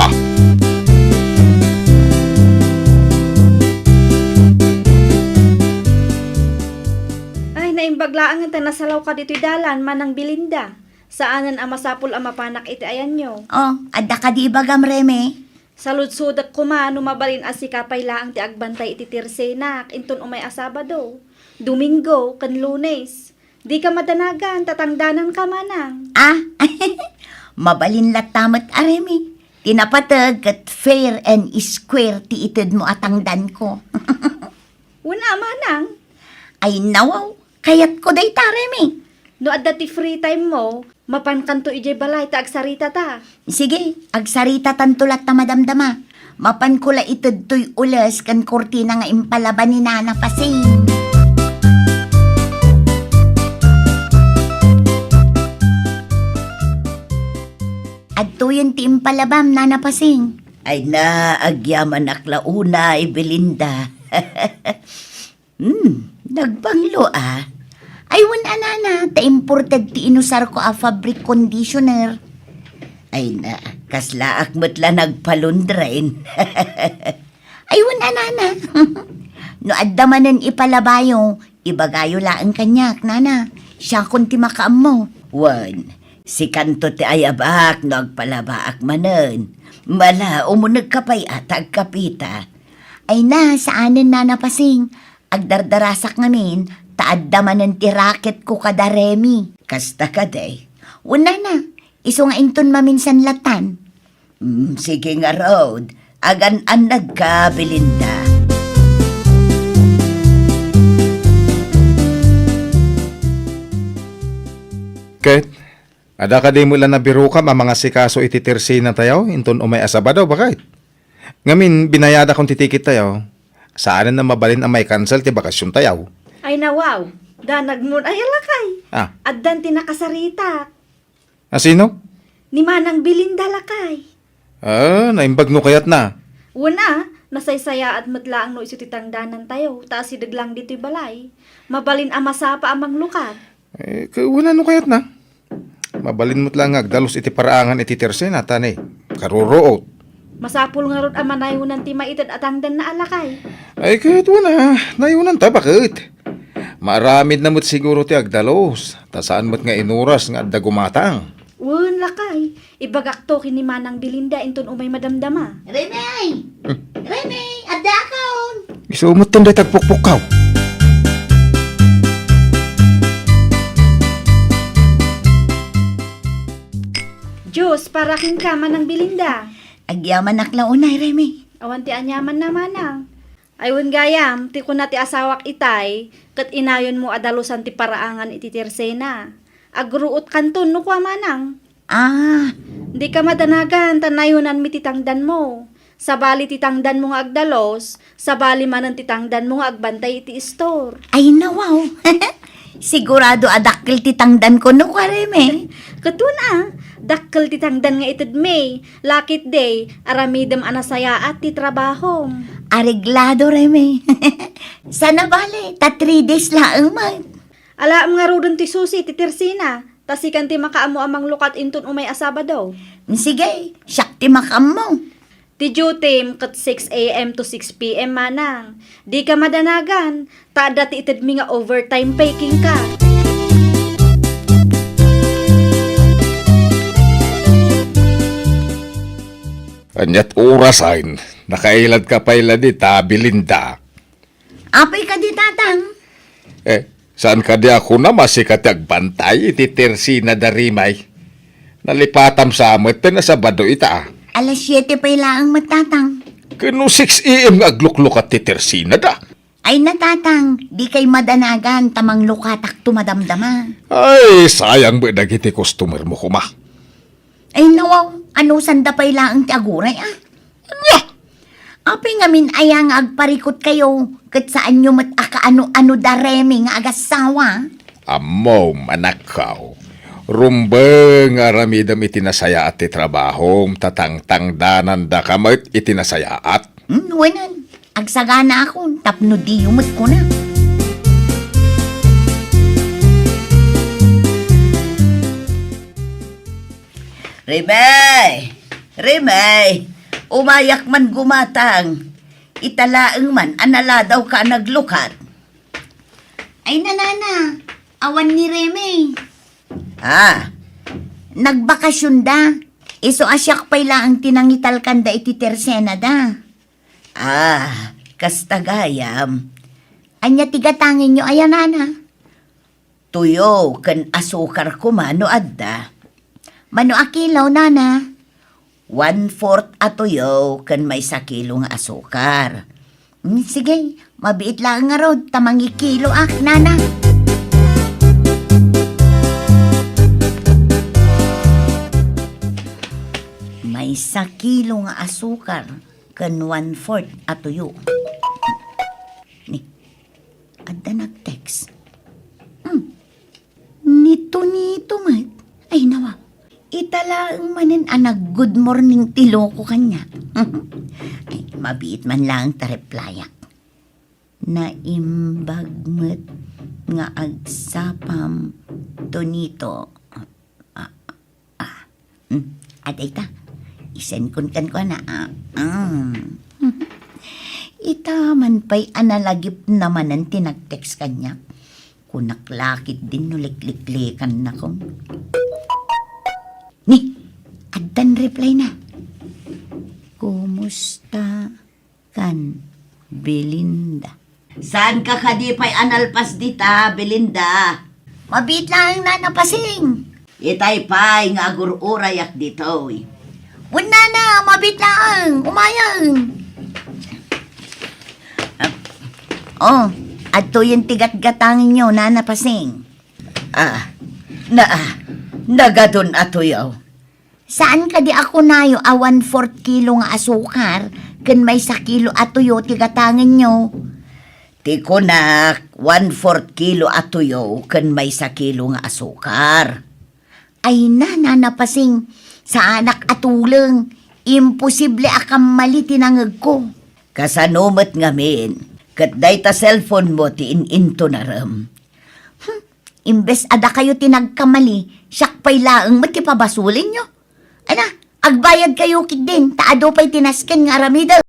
Ay, naimbaglaan nga nasalaw ka dito'y dalan, manang Belinda. Saanan ang masapul ang mapanak iti ayan nyo. Oh, adda ka di bagam reme? Saludsudak kumano mabalin asikapay laang ti agbantay iti tirsenak, inton umay asabado. Domingo, kan Lunes. Di ka madanagan, tatangdanan ka manang. Mabalin latamat areme. Tinapatag kat fair and square ti ited mo atangdan ko. Una manang, Ay nawaw, kayat ko day tareme. no adda ti free time mo, mapankanto ijay balay ta agsarita ta. Sige, agsarita tantulat ta madamdama. Mapan ko la ited to'y ulas kan kurtina nga impalaban ni Nana Pasing. Adto yung ti impalabam, Nana Pasing. Ay na, agyaman aklauna, Belinda. Nagbanglo Ay wala na, ta imported ti inusar ko a fabric conditioner. Ay na, kasla akmatla nagpalundrain. Ay wala na. No addamanen ipalabayo, ibagayo laang kanyak, nana. Siya kunti makaam mo. Wan, si kanto ti ayabak nagpalabaak manen. Mala, umunag kapay atag kapita. Ay na, saanin Nana Pasing. Agdardarasak ngamin, taadamanen ti raket ko kada Remy. Kasta ka day. Una na, iso nga inton maminsan latan. Sige nga road, agan-anag ka, Belinda. Ket, ada ka di mo lang nabiro ka mga sikaso ititirsi na tayo, inton umay asabado, bakit? Ngamin, binayada kong titikit tayo. Saan na mabalin ang may cancel ti bakasyon tayo? Ay nawaw, danag mo ay alakay. Addan ti nakasarita. Sino? Ni manang Belinda lakay. Naimbag no kayat na. Una, nasaysaya at madlaang no iso titangdanan tayo, taas sidaglang dito'y balay. Mabalin amasapa amang lukad. Wala no kayat na. Mabalin mo't lang agdalos iti paraangan iti tirse na tanay. Karuroot. Masapul nga ron amanayunan ti maitad at hangdan na alakay. Ay kahit wala, nayunan ta bakit? Maramid na mo't siguro ti agdalos. Tasaan mo't nga inuras nga adda gumatang. Wen lakay, ibagak to kini manang Belinda inton umay madamdama. Remy! Remy, adda kaon! Isumot tunday tagpukpukaw. Diyos, para king ka manang Belinda. Agyaman naklaunay, Remy. Awan ti anyaman na manang. Ayun gayam, ti ko na ti asawak itay, kat inayon mo adalusan ti paraangan iti tirsena. Agruot kanton no kwa manang. Ah, Di ka madanagan, tanayunan mi titangdan mo. Sabali titangdan mo nga agdalos, sabali manan titangdan mo nga agbantay iti store. ay nawaw. Sigurado adakil titangdan ko no kwa, Remy. Katuna, dakkel titangdan nga itid May, lakit day, aramidem anasaya at ti trabaho. Areglado, Remy. Sana bale, 3 days laang man. Alaam nga rodon ti susi, ti tirsina, tasikan ti makaamo amang lukat intun umay asaba daw. Sige, syakti makam mo. Ti duty kat 6 a.m. to 6 p.m. manang. Di ka madanagan, tada ti itid mi nga overtime paking ka. Anyat orasain, nakailad ka pa ila di Belinda. Apay ka di, tatang. Saan ka di ako na masikat agbantay iti Tersina darimay? Nalipatam sa amat na sa bado ita. Alas 7 pa ilaang matatang. Kano 6 a.m. nga aglukluk at ti Tersina da. Ay natatang, di kay madanagan tamang lukatak tumadamdama. Ay, sayang ba nagiti customer mo kuma? Ay nawaw, ano sanda pa ilaang ti aguray ah. Anya! Apay ngamin ayang agparikot kayo, kat saan nyo mat akaano-ano daremi nga agasawa. Amo, manakaw. Rumbeng aramidam itinasaya at ti trabaho, tatangtangdanan da kamot itinasaya at. Wanan, agsagana ako, tapno di yumot ko na. Remay! Remay! Umayak man gumatang. Italaang man, anala daw ka naglukat. Ay nanana, awan ni Remy. Ah, Nagbakasyon da. Iso asyak pay laang tinangital kanda iti tersena da. kastagayam. Anya tigatangin nyo ayan nana. Tuyo, kan asukar ko mano adda. Mano akilaw nana. 1/4 atuyo, kan may sakilong asukar. Sige, mabiit lang nga rod, tamangi kilo nana. May sakilo nga asukar, kan 1/4 atuyo. Ni, adda nag-text. Nito, mat. Ay nawa, italaang manin anag good morning tilo ko kanya. Ay, mabiit man lang ta replyak. Naimbag met nga agsapam tonito. Aday ta, isen kun kan ko na. Itaman pa'y analagip naman ang tinag-text kanya. Kunaklakit din nulikliklikan na kong. Ni, addan reply na. Kumusta kan, Belinda? Saan ka kadipay analpas dita, Belinda? Mabit lang na napasing. Itay-pay nga agururayak dito. Wala na, mabit lang. Umayang. Oh, ato yung tigat-gatangin nyo na napasing. Nagadon atuyaw. Saan ka di ako nayo 1/4 kilo nga asukar kan may sa kilo atuyo tigatangin nyo? Ti ko na 1/4 kilo atuyo kan may sa kilo nga asukar. Ay napasing sa anak atuleng. Imposible akam mali tinangag ko. Kasanumet ngamin, kat day ta cellphone mo ti in-into na ram. Imbes ada kayo tinagkamali, siyak pa'y laang matipabasulin nyo. Ana, agbayad kayo kid din, taado pa'y tinasken nga aramidal.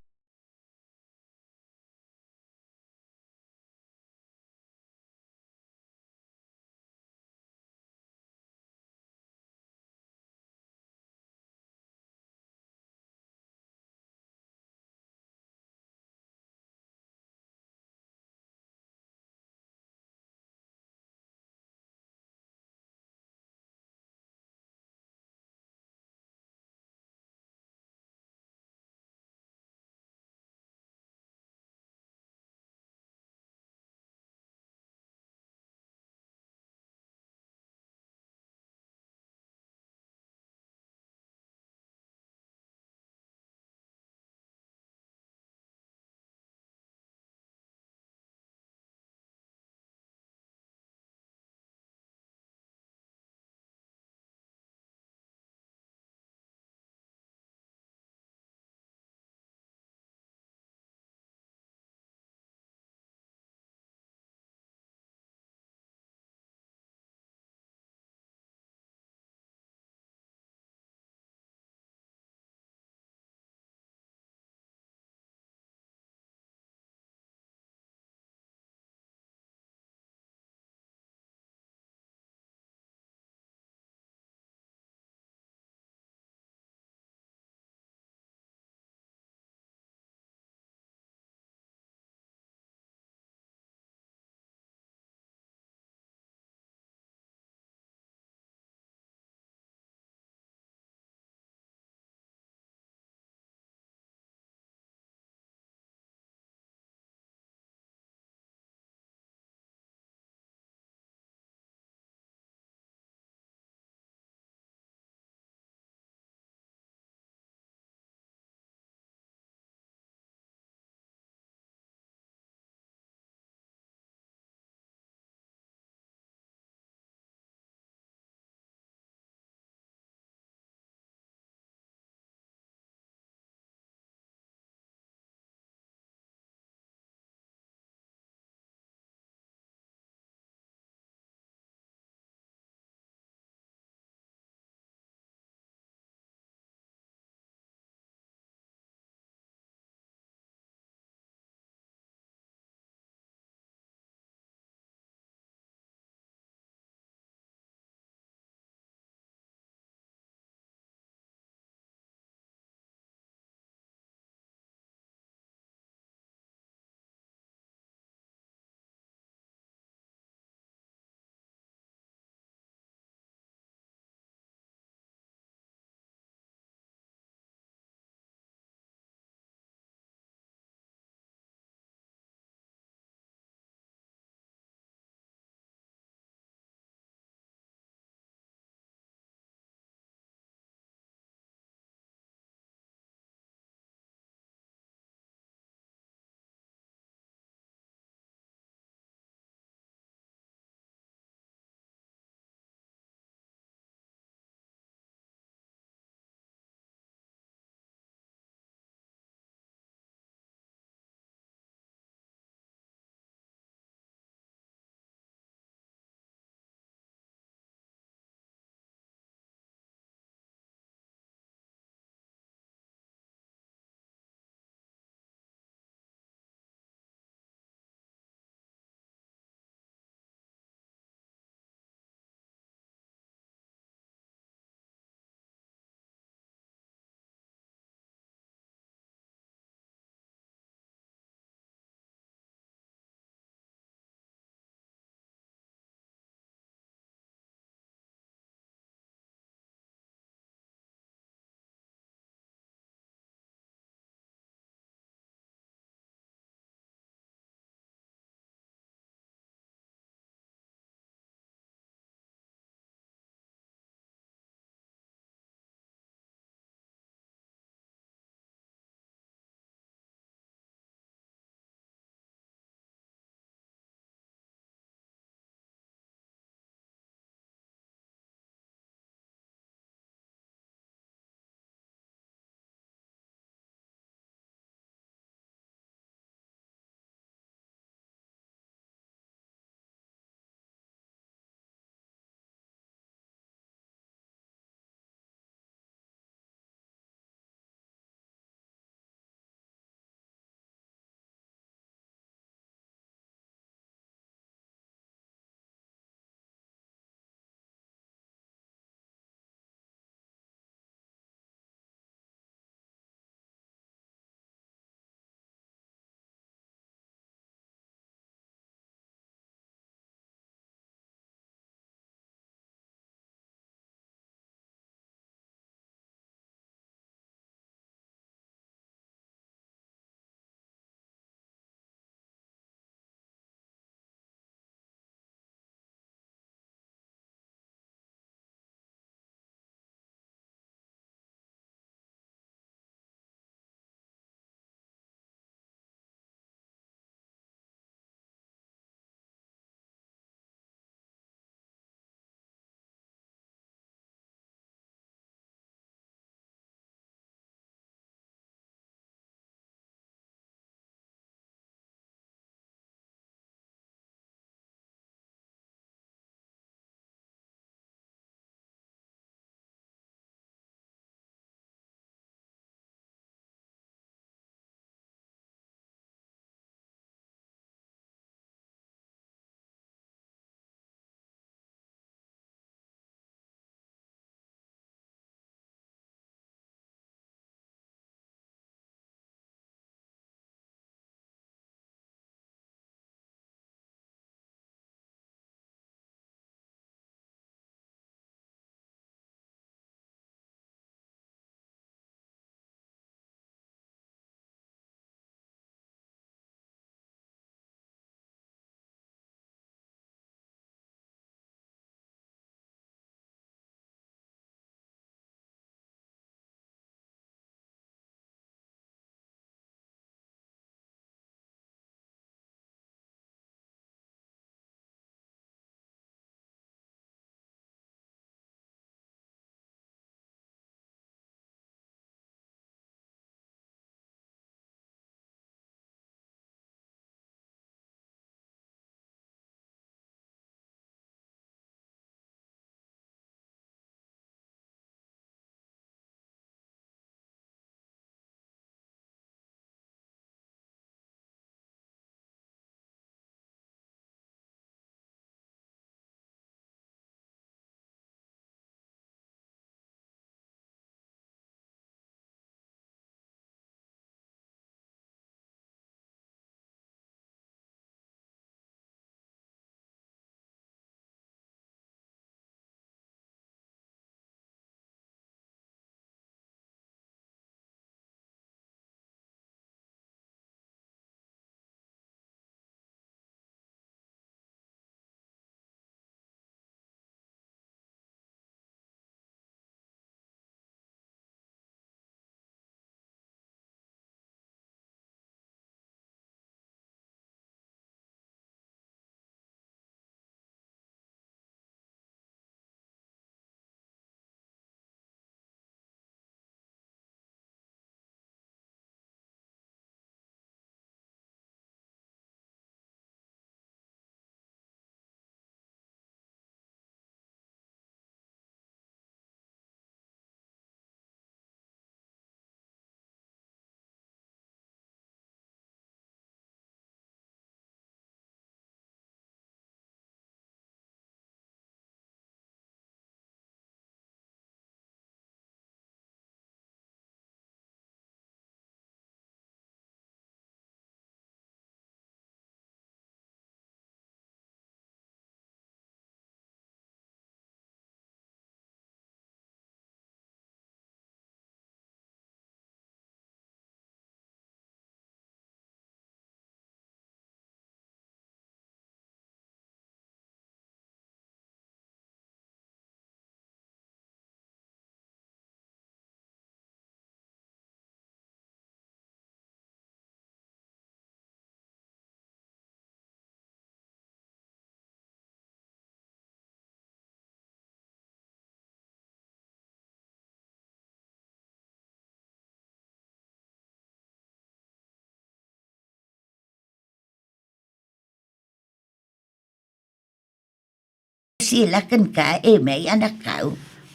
Sila kan ka, may anak ka.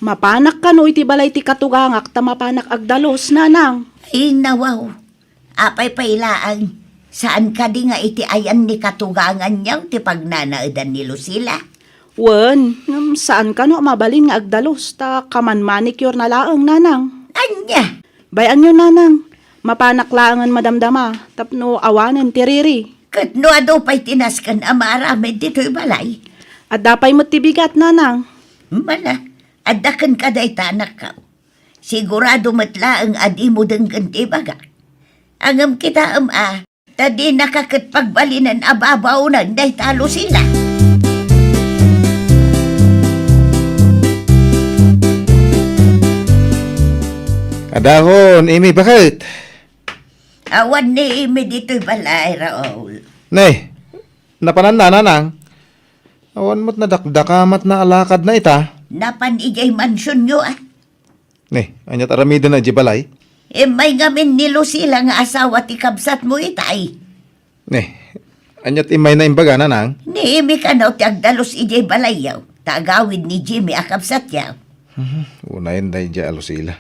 Mapanak ka no iti balay ti katugangak ta mapanak agdalos, nanang. Ay, nawaw. Apay pailaan. Saan ka di nga iti ayan ni katugangan niyaw ti pagnanaadan ni Lucila? Wen, saan ka no mabalin nga agdalos ta kaman manicure na laang, nanang. Anya? Bayan nyo, nanang. Mapanak laangan madamdama tapno awanen ti riri. Kat no ado pa'y tinaskan amaramid dito'y balay. At dapay mo ti bigat, nanang. Mala, adakan ka day tanak ka. Sigurado matla ang adi mo denggan ti baga. Angam kita tadi nakakit pagbalinan ababaw na day talo sila. Adahon, Imi, bakit? Awan ni imi dito'y balay, Raul. Nay, napanan na, nanang. Awan mo't nadakdakamat na alakad na ita. Napan ijay mansyon nyo Nay, anyat aramidin na jibalay. May ngamin ni Lucila nga asawa ti kabsat mo itay. Nay, anyat imay na imbaga, nanang. Ni imi ka na ti agdalos ijay balay yaw. Tagawid ni Jimmy akabsat yaw. Unayin na ija alusila.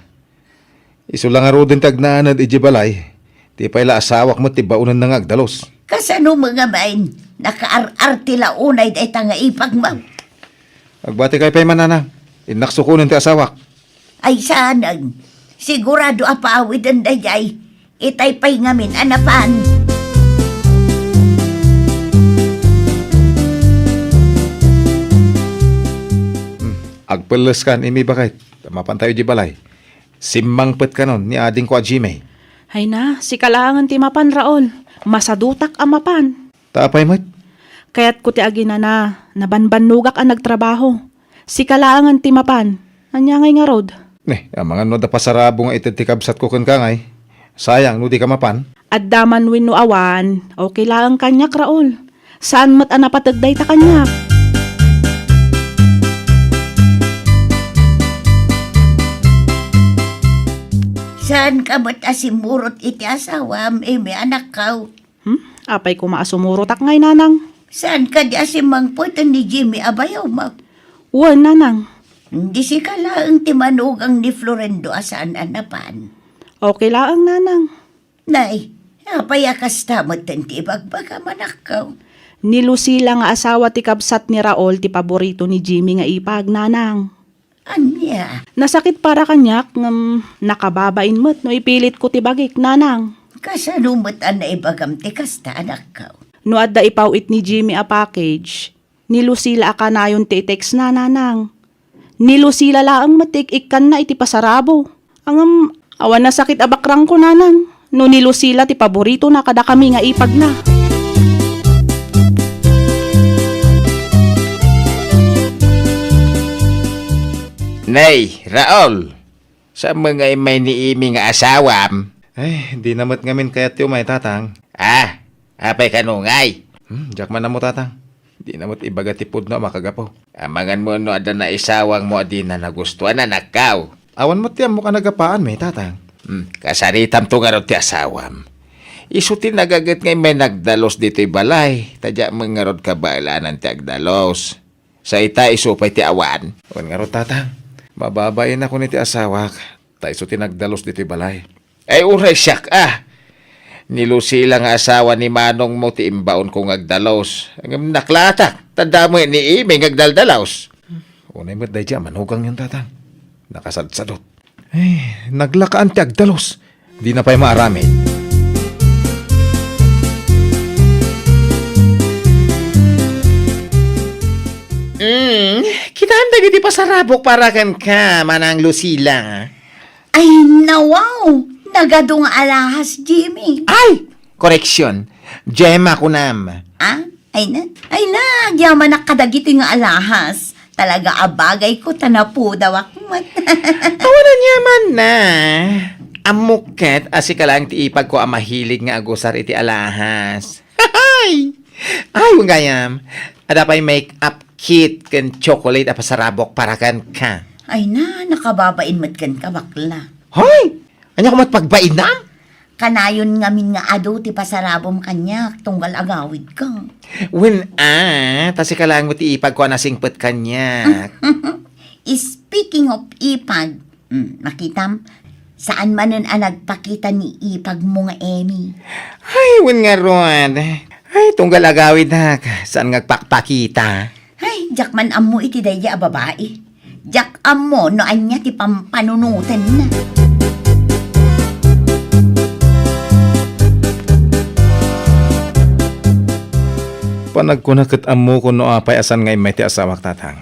Iso lang aro din tagnanad ijibalay. Ti payla asawak mo ti baunan na nga agdalos. Kasano mga main, nakaar-ar tila unay day tanga ipagmaw. Agbati kay pay mananang. Inaksukunin ti asawak. Ay sanang, sigurado apaawid ang dayay, itay pay ngamin anapan. Agpeles kan, Imi, bakit? Mapan tayo jibalay. Simmangpet ka nun ni ading ko a Jimmy. Hay na, si kalangan ti mapan, Raol. Masadutak ang mapan. Taapay mo't. Kaya't ko ti agina na, nabanbanugak ang nagtrabaho. Si kalangan ti mapan. Anya ngay nga rod. Ang mga no da pasarabo nga ititikabsat ko kan kangay. Sayang, no di ka mapan. At daman win no awan, okay lang kanyak, Raol. Saan mat anapatagday ta kanyak? Saan ka mo't asimurot iti asawam, may anak ka. Apay ko maasumurotak ngay, nanang. Saan ka di asimangputan ni Jimmy abayaw mo? Wan, nanang. Hindi si kalaang timanugang ni Florendo asaan anapan. Okay lang, nanang. Nay, apayakas tamot ti bagbaga manakaw. Ni Lucila nga asawa ti kabsat ni Raol ti paborito ni Jimmy nga ipag, nanang. Anya, Nasakit para kanyak ngam nakababain mo't no ipilit ko ti bagik, nanang. kasanumot an na ibagam ti kasta anak ka. No adda ipawit ni Jimmy a package, ni Lucila akanayon ti text na, nanang. Ni Lucila laang matik ikan na iti pasarabo. Angam awan na sakit abakrang ko, nanang. No ni Lucila ti paborito na kada kami nga ipag na. Nay, Raol, sa mga imay ni Imi nga asawam, Ay, hindi namat ngamin kayat yung may tatang. apay kanungay. Jak man na mo tatang. Di namat ibaga tipod na makagapo. Amangan mo no ada na isawang mo di na nagustuhan na nakaw. Awan mo tiyam mo ka nagapaan may tatang. Kasaritam to nga ro ti asawam. Isuti nagagat ngay may nagdalos dito'y balay. Tadya mga rod kabailanan ti agdalos. Sa ita isupay ti awan. Awan nga ro tatang. Mababayin ako ni ti asawak. Ta iso tinagdalos dito'y balay. Ay uray siyak Ni Lucila nga asawa ni Manong mo ti imbaon kong agdalos. Ang naklatak. Tanda mo ni Imi ngagdaldalaos. Unay mo't day dyan, manugang yung tatang. Nakasadsadot. Ay, naglakaan ti agdalos. Di na pa'y maaramid. Kita handa giti pasarabok para kan ka, Manang Lucila. Ay, nawaw! Nagadong alahas, Jimmy. Ay! Koreksyon. Gemma kunam. Ay na, yaman na kadagito nga alahas. Talaga abagay ko, tanapo daw ako. Awanan yaman na. Amuket, asi ka lang ti ipag ko mahilig nga agusar iti alahas. Ay! Ay, gayam. Ada pa'y make-up kit kan chocolate at pasarabok para kan ka. Ay na, nakababain mat kan kabakla. Hoy! Anya ko matpagbainam? Kanayon ngamin nga ado ti pasarabom kanyak tunggal agawid ka. Wen tasi ka lang mo ti ipag ko na singpet kanya. Speaking of ipag, nakitam, saan man ang nagpakita ni ipag mo nga Emi? Ay, wen nga ron. Ay, tunggal agawid na. Saan ngagpakpakita? Ay, jak man amo iti daya babae. Jak amo no anya ti pampanunutan na. Panagkunakat amo ko no apay asan nga may ti asawak tatang.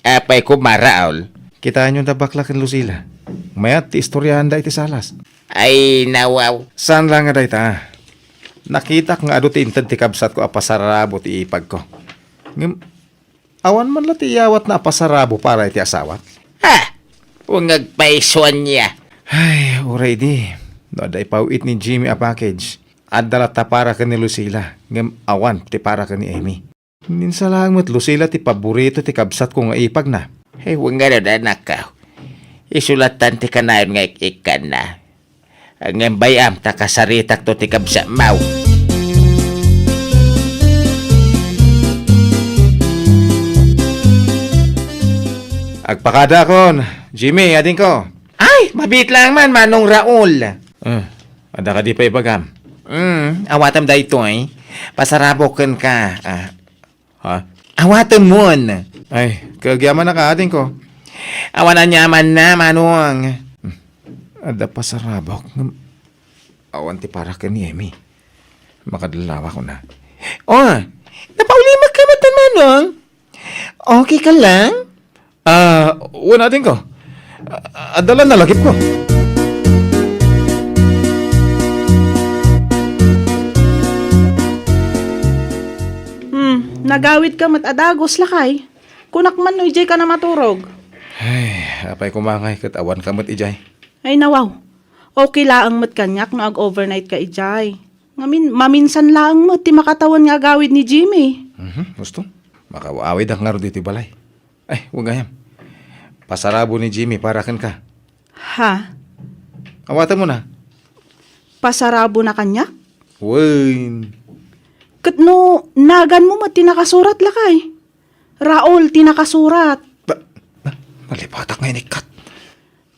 Apay ko maraol. Kita nyo na bakla ken Lucila. Mayat ti istoryahan da iti salas. Ay, nawaw. Saan lang nga dayta? Nakita nga ado ti inted ti kabsat ko apasarabo ti ipag ko. Ngem, awan man la ti iyawat na apasarabo para iti asawat. Huwag ngagpaisuan niya. Ay, uray di. No, da ipawit ni Jimmy a package. Adala ta para ka ni Lucila. Ngem, awan ti para ka ni Amy. Minsan lang mo't Lucila ti paborito ti kabsat ko nga ipag na. Ay, huwag nga na nakaw. Isulatan ti kanayon nga ikan na. Ang bayam ta kasaritak to ti kabsa mau. Agpakada kon. Jimmy, ading ko. Ay, mabit lang man, Manong Raul. Ada ka di pa ibagam. Awatam da ito eh. Pasarabokan ka. Ha? Awatam mon. Ay, kagyaman na ka ading ko. Awanan nyaman na, Manong. Ada pa sa rabok. Awan ti para ka ni Amy. Makadalawa ko na. Oh, napaulima ka matan, Manong. Okay ka lang? Una din ko. Adalan na lagip ko. Nagawid ka mat adagos lakay. Kunak man no ijay ka na maturog. Ay, apay kumangay kat awan kamot ijay. Ay nawaw. Okay laang mat kanyak no ag-overnight ka ijay. Ngamin, maminsan laang mat ti makatawan nga agawid ni Jimmy. Gusto? Makawaawid ang ngaro dito balay. Ay, huwag gayam. Pasarabo ni Jimmy para kan ka. Ha? Awatan mo na. Pasarabo na kanya? Wayne. Kat no, nagan mo mat tinakasurat lakay. Raul, tinakasurat. Nalipatak ngayon ikat.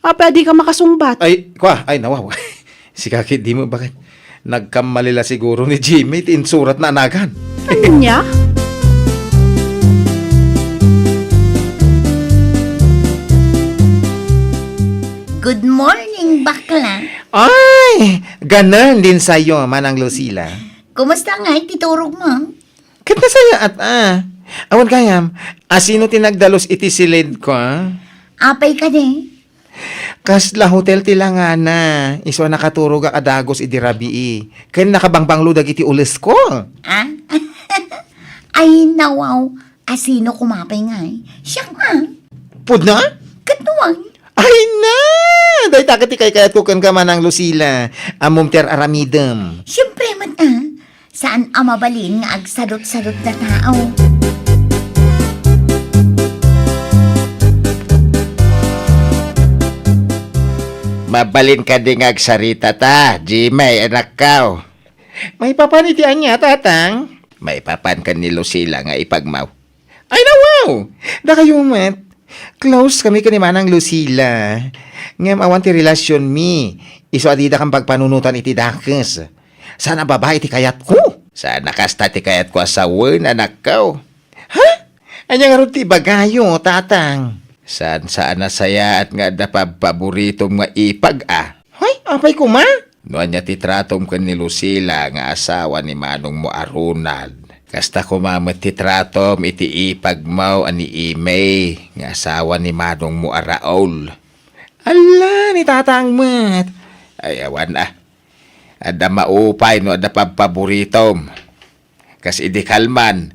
Pwede ka makasungbat. Ay, nawaw. Si Kakit, di mo bakit? Nagkamalila siguro ni Jimmy, tinsurat na anagan. Ano niya? Good morning, bakla. Ay, ganon din sa'yo, Manang Lucila. Kumusta nga ititurog mo? Kat na sa'yo at awan kayam, sino tinagdalos iti silid ko, Apay ka de. Kasla hotel tila nga na. Iswa nakaturog ka kadagos iti rabii. Kaya nakabangbanglo dagiti ulis ko. Ay, nawaw. Sino kumapay nga Siya nga. Pud na? Katuwang. Ay na! Dahil takati kay kayat kukan ka Manang Lucila. Amom ter aramidem. Siyempre man Saan amabalin nga agsadot-sadot na tao? Mabalin ka din agsarita ta, Jimmy, anak kao. May papanitian niya, tatang. May papan ka ni Lucila nga ipagmaw. Ay na wow! Da kayo mat. Close kami ka ni Manang Lucila. Ngam awan ti relasyon mi. Iso adida kang pagpanunutan iti dakes. Sana babae ti kayat ko. Sana kasta ti kayat ko asawen, anak kao. Ha? Anya nga ron ti bagayo, tatang. Saan na saya at nga da paborito nga ipag Hoy, apay ko ma? Noan niya titratom ka ni Lucila nga asawa ni Manong mo Arunad. Kasta kumamat titratom iti ipag mo ani Imay nga asawa ni Manong mo Araol. Ala, ni tatang mat. Ay, awan Ada maupay no ada paboritom. Kas idi kalman.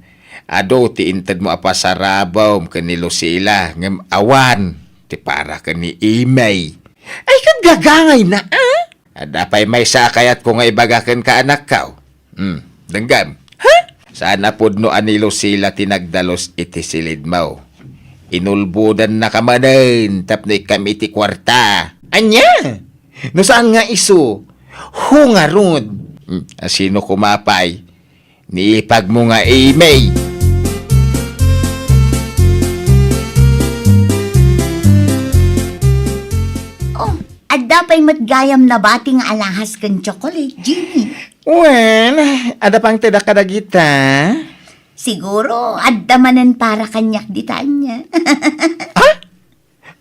Ado ti inted mo apasarabaw ka ni Lucila ngem awan ti para ka ni Imay. Ay kagagangay na Ada pa'y may sakayat ko nga ibagakan ka anak ka. Denggam. Ha? Sana pudno ani Lucila tinagdalos iti silid mo. Inulbudan na kamanin tapno kami ti kwarta. Anya? No saan nga iso? Hungarod. Sino kumapay? Niipag mo nga May. Oh, at dapat matgayam na bating alahas kan chocolate, Jimmy. Well, ada pang tidak kadagita. Siguro, addamanan para kanyak ditanya.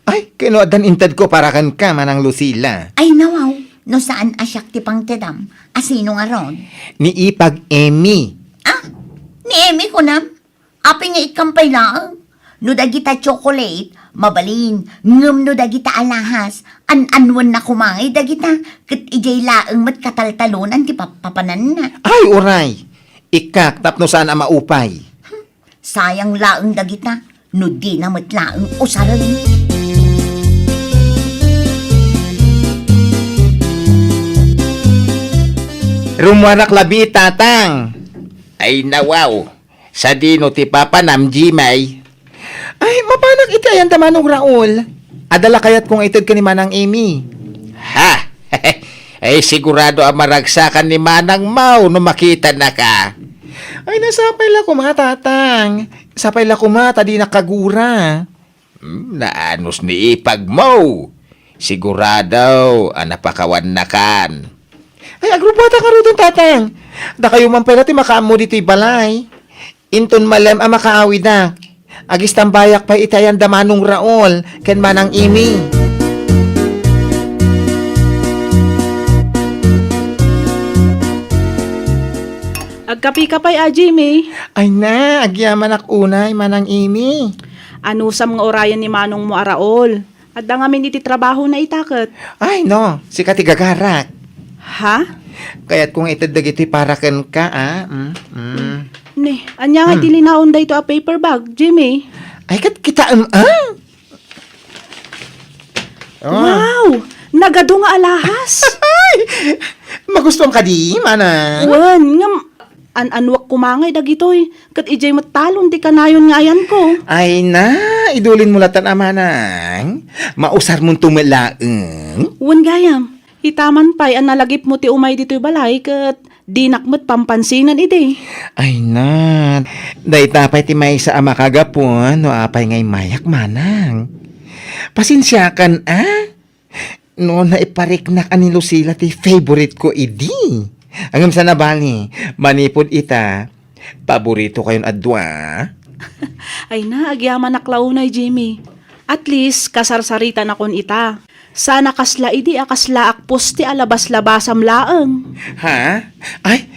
Ay, kinuadan intad ko para kan ka, manang Lucila. Ay, nawaw. No saan asyak ti pang tedam? Asino nga ron? Niipag Emmy. Ah, ni Emi ko nam. Api nga ikampay lang. No dagita chocolate, mabalin. Ngum no dagita alahas. An-anwan na kumangay dagita. Kat ijay laang mat kataltalunan ti papapanan na. Ay, uray. Ikak, tapno saan ang maupay. Sayang laang dagita. No di na mat laang usaran. Rumwarak labi, tatang. Ay, nawaw. Sa dino ti Papa Nam Jimay. Ay, mapanak iti ayan da manong Raul. Adala kayat kung itod ka ni Manang Amy. Ha? Ay, sigurado ang maragsakan ni Manang Mau no makita na ka. Ay, nasapay la ko mga tatang. Sapay la ko mga, tadi nakagura. Naanos ni Ipag mo. Sigurado, napakawan na kan. Ay, agrupata ka rin tatang. Da kayo man pala ti makaamo dito'y balay. Inton malam ang makaawi na. Agis tambayak pa itayan da manong Raol, ken Manang Amy. Agkapi ka pa'y Jimmy. Ay na, agyaman ak unay, Manang Amy. Ano sa mga orayan ni Manong mo araol? At da ngamin iti trabaho na itaket. Ay no, si katigagarak. Ha? Kaya't kung itadag ito'y para ken ka, Ne, anya nga tilinaon da ito a paper bag, Jimmy. Ay, kat kita, Wow! Nagado nga alahas. Magustuhan ka di, Manang? Wan, ngam, anwak kumangay dagitoy. Kat ijay matalon di kanayon nga ayan ko. Ay na, idulin mo latan amanang. Mausar mong tumalaeng. Wan gayam, hitaman pa'y an nalagip mo ti umay dito'y balay kat di nakmet pampansinan ide. Ay na, day tapay ti may sa ama kagapon, no apay ngay mayak manang. Pasinsyakan, no naiparik na ni Lucila ti favorite ko idi. Angam sa nabali, manipod ita, paborito kayon adwa. Ay na, agyaman naklaunay, Jimmy. At least, kasarsarita na kon ita. Sana kasla idi akasla akpos ti alabas-labasam laeng. Ha? Ay,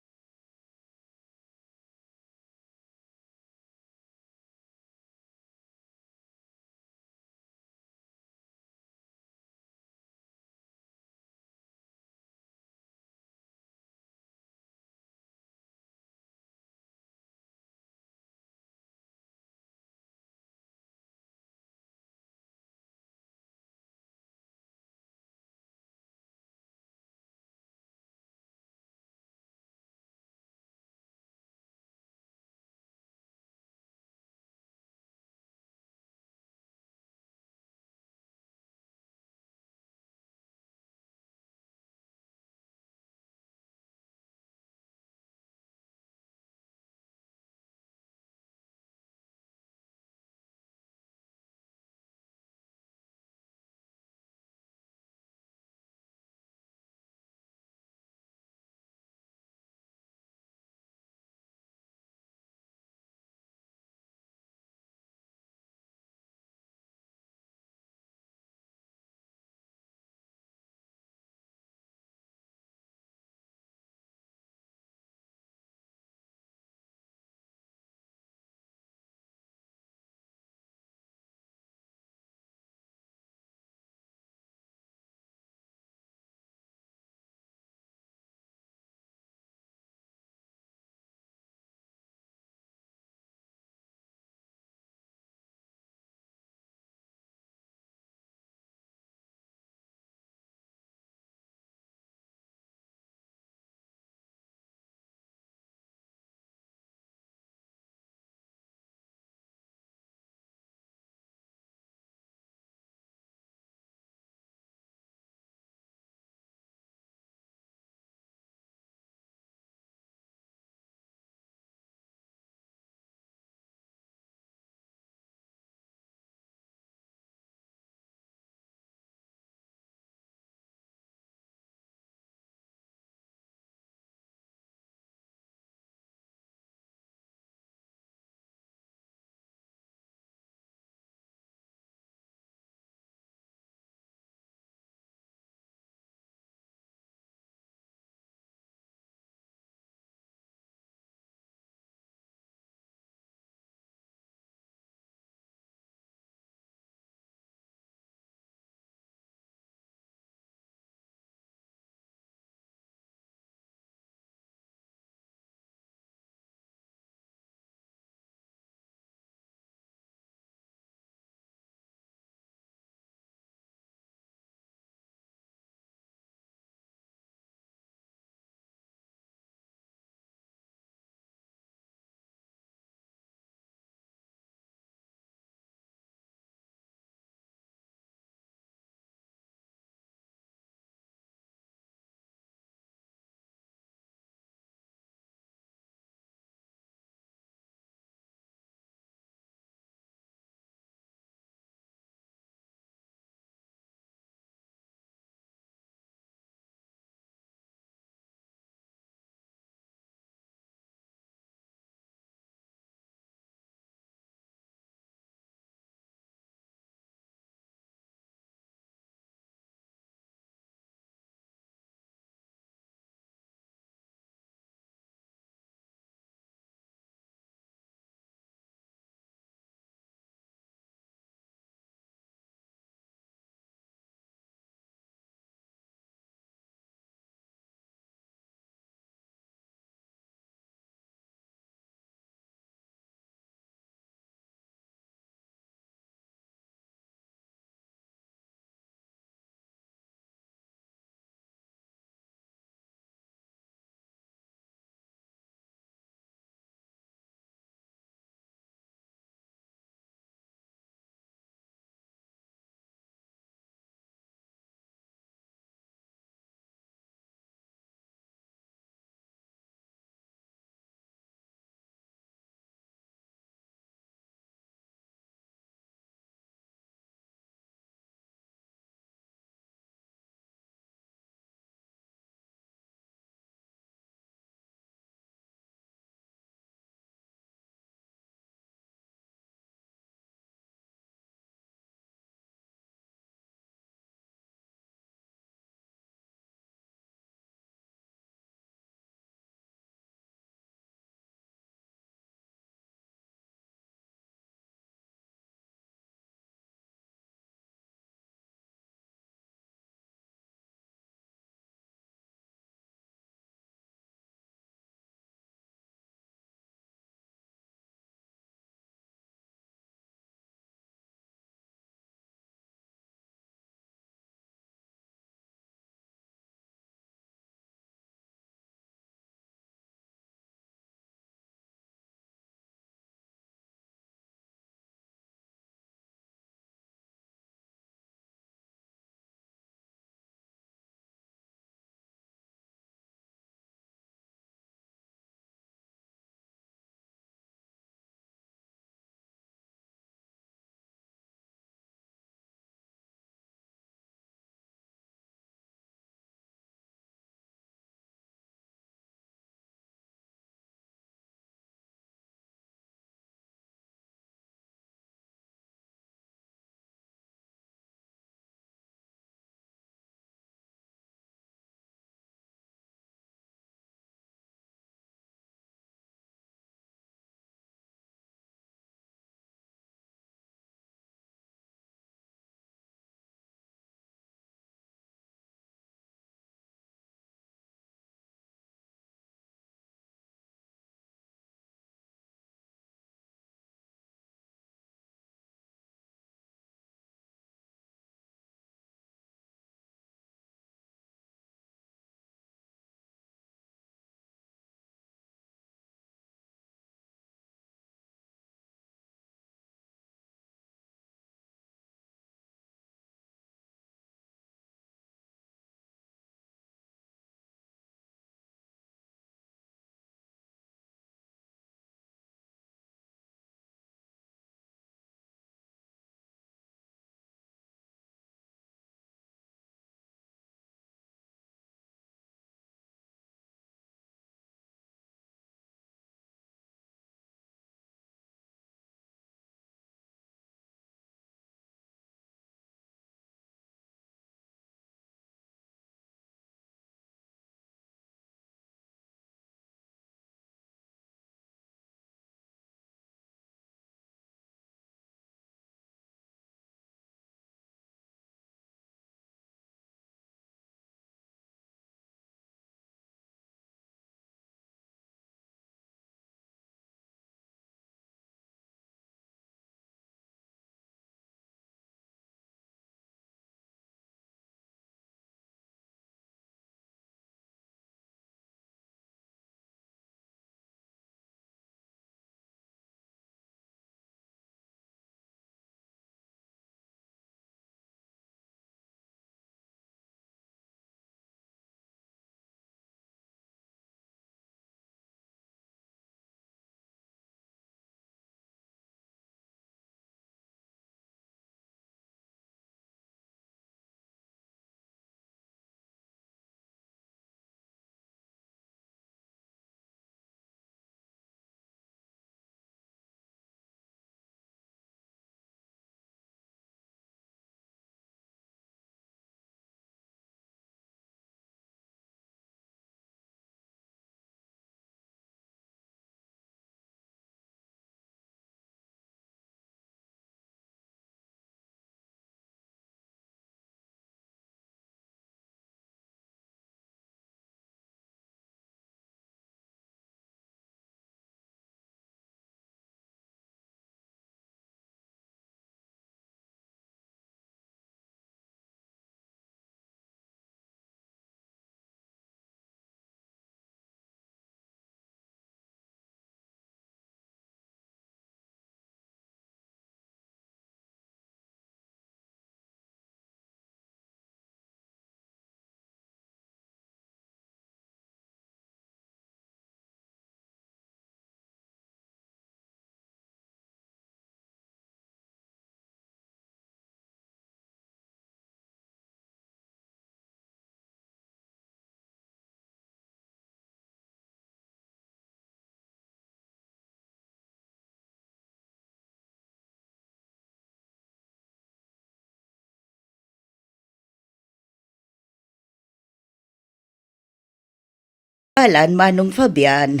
Alan Manong Fabian.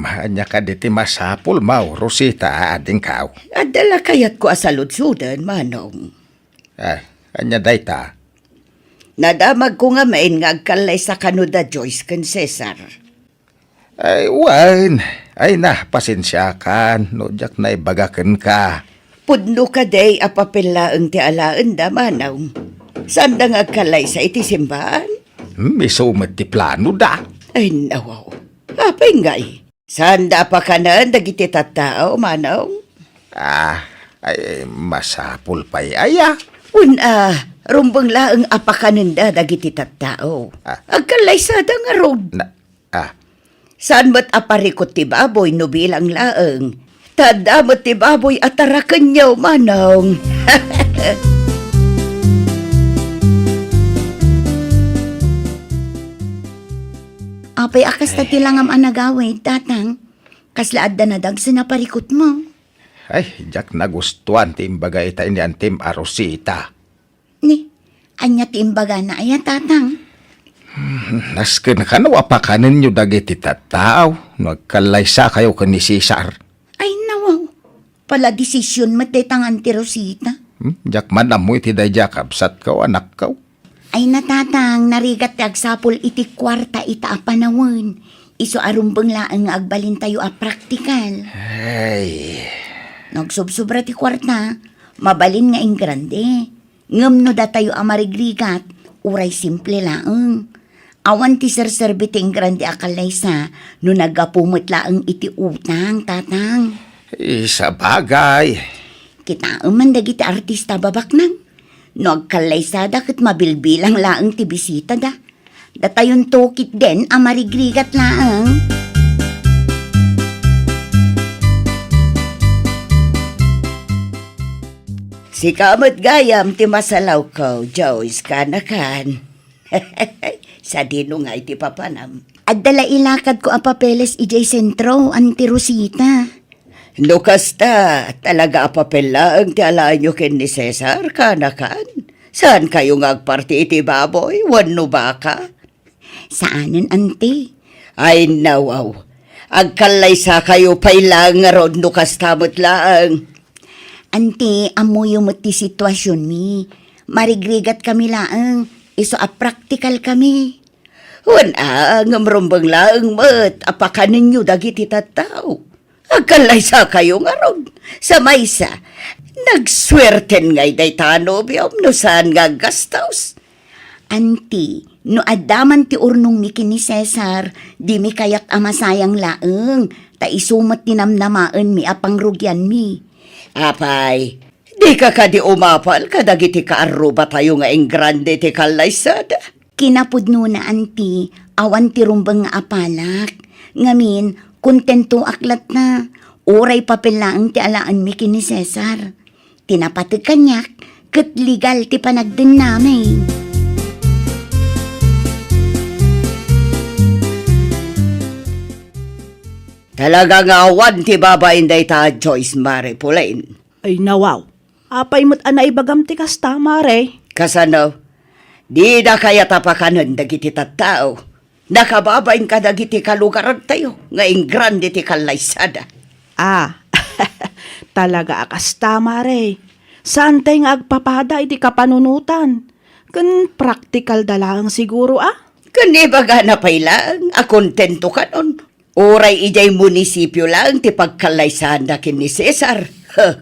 Anya ka diti masapul mau, Rosita, ading kao. Adala kayat ko asaludsudan, Manong. Anya dayta. Nadamag ko nga main nga agkalay sa kanuda Joyce kan Cesar. Ay, wan. Ay na, pasensya kan. No, jak na ibagakan ka. Pudno ka day apapila ang ti alaan da, Manong. Saan da nga agkalay sa iti simbahan? May sumat ti plano da. Ay, nawaw. Apay ngay. Saan da pa ka na dagiti tattao, Manong? Ay, masapul pa'y aya. Rumbang laang apakananda dagiti tattao. Agkalay sa da nga road. Saan ba't aparikot ti baboy no bilang laang? Tadamot ti baboy at tarakan niyo, Manong. Apay akas ta tilangam anagaway, tatang. Kaslaad da nadag sa naparikot mo. Ay, jak nagustuhan ti imbagay ta ini antim a Rosita. Ni, anya ti imbaga na aya, tatang. Nasken ka no, apakanin nyo dagiti tattao. Nagkalaysa kayo ka ni Cesar. Ay, nawaw. Pala desisyon matetangan ti Rosita. Jak man amoy ti dayjak absat ka anak ka. Ay natatang, narigat ti agsapol iti kwarta ita a panawon. Iso arumbang laang nga agbalin tayo a praktikal. Ay, Nagsubsobra ti kwarta, mabalin nga ing grande. Ngem no da tayo a marigrigat, uray simple laang. Awan ti serserbi ti ing grande akalaysa, no nagapumot laang iti utang, tatang. isa bagay. Kita man dagiti artista babak nang. No agkalaysada ket mabilbilang laang ti bisita da. Datayon tokit den a marigrigat laang. Si kamot gayam ti masalaw ko, Joyce, kanakan. Sa dino nga iti papanam. At dala ilakad ko a papeles ijay sentro, anti Rosita. Lukas ta, talaga apapela ang ti alaan nyo ken ni Cesar, kanakan. Saan kayo ngagparti iti baboy? Wano baka? Saanan, ante? Ay nawaw, agkalay sa kayo pailang nga rod lukas tamot laang. Ante, amoy mo ti sitwasyon mi. Marigrigat kami laang. Iso a practical kami. Ngamrumbang laang mat, apakanin nyo dagiti tattao. Agkalay sa kayo nga rod. Sa maysa, nagswerten ngay day tanobiyom no saan nga gastaws. Ante, no adaman ti urnong mi ni Cesar, di mi kayak amasayang laang. Ta isumat tinamnamaan mi apang rugyan mi. Apay, di ka di umapal kadagiti kaaruba tayo nga ing grande ti kalaysada. Kinapudno na, ante, awan ti rumbang nga apalak. Ngamin, kontento aklat na. Uray papel laang ti alaan mi ni Cesar. Tinapatid kanyak, ket legal ti panagden namin. Talaga nga awan ti babain day ta Joyce Mare Pulain. Ay nawaw. Apay mo't anay bagam ti kasta, mare. Kasano, di na kaya tapakanon dagiti tattao. Nakababain ka dagiti kalugaran tayo, nga ing grande ti kalaysada. Talaga akasta, mare. Saan tayo nga agpapada iti kapanunutan? Kan practical dalang siguro, Kani baga na pailang, akontento ka nun. Oray ijay munisipyo lang ti pagkalaysahan na kin ni Cesar.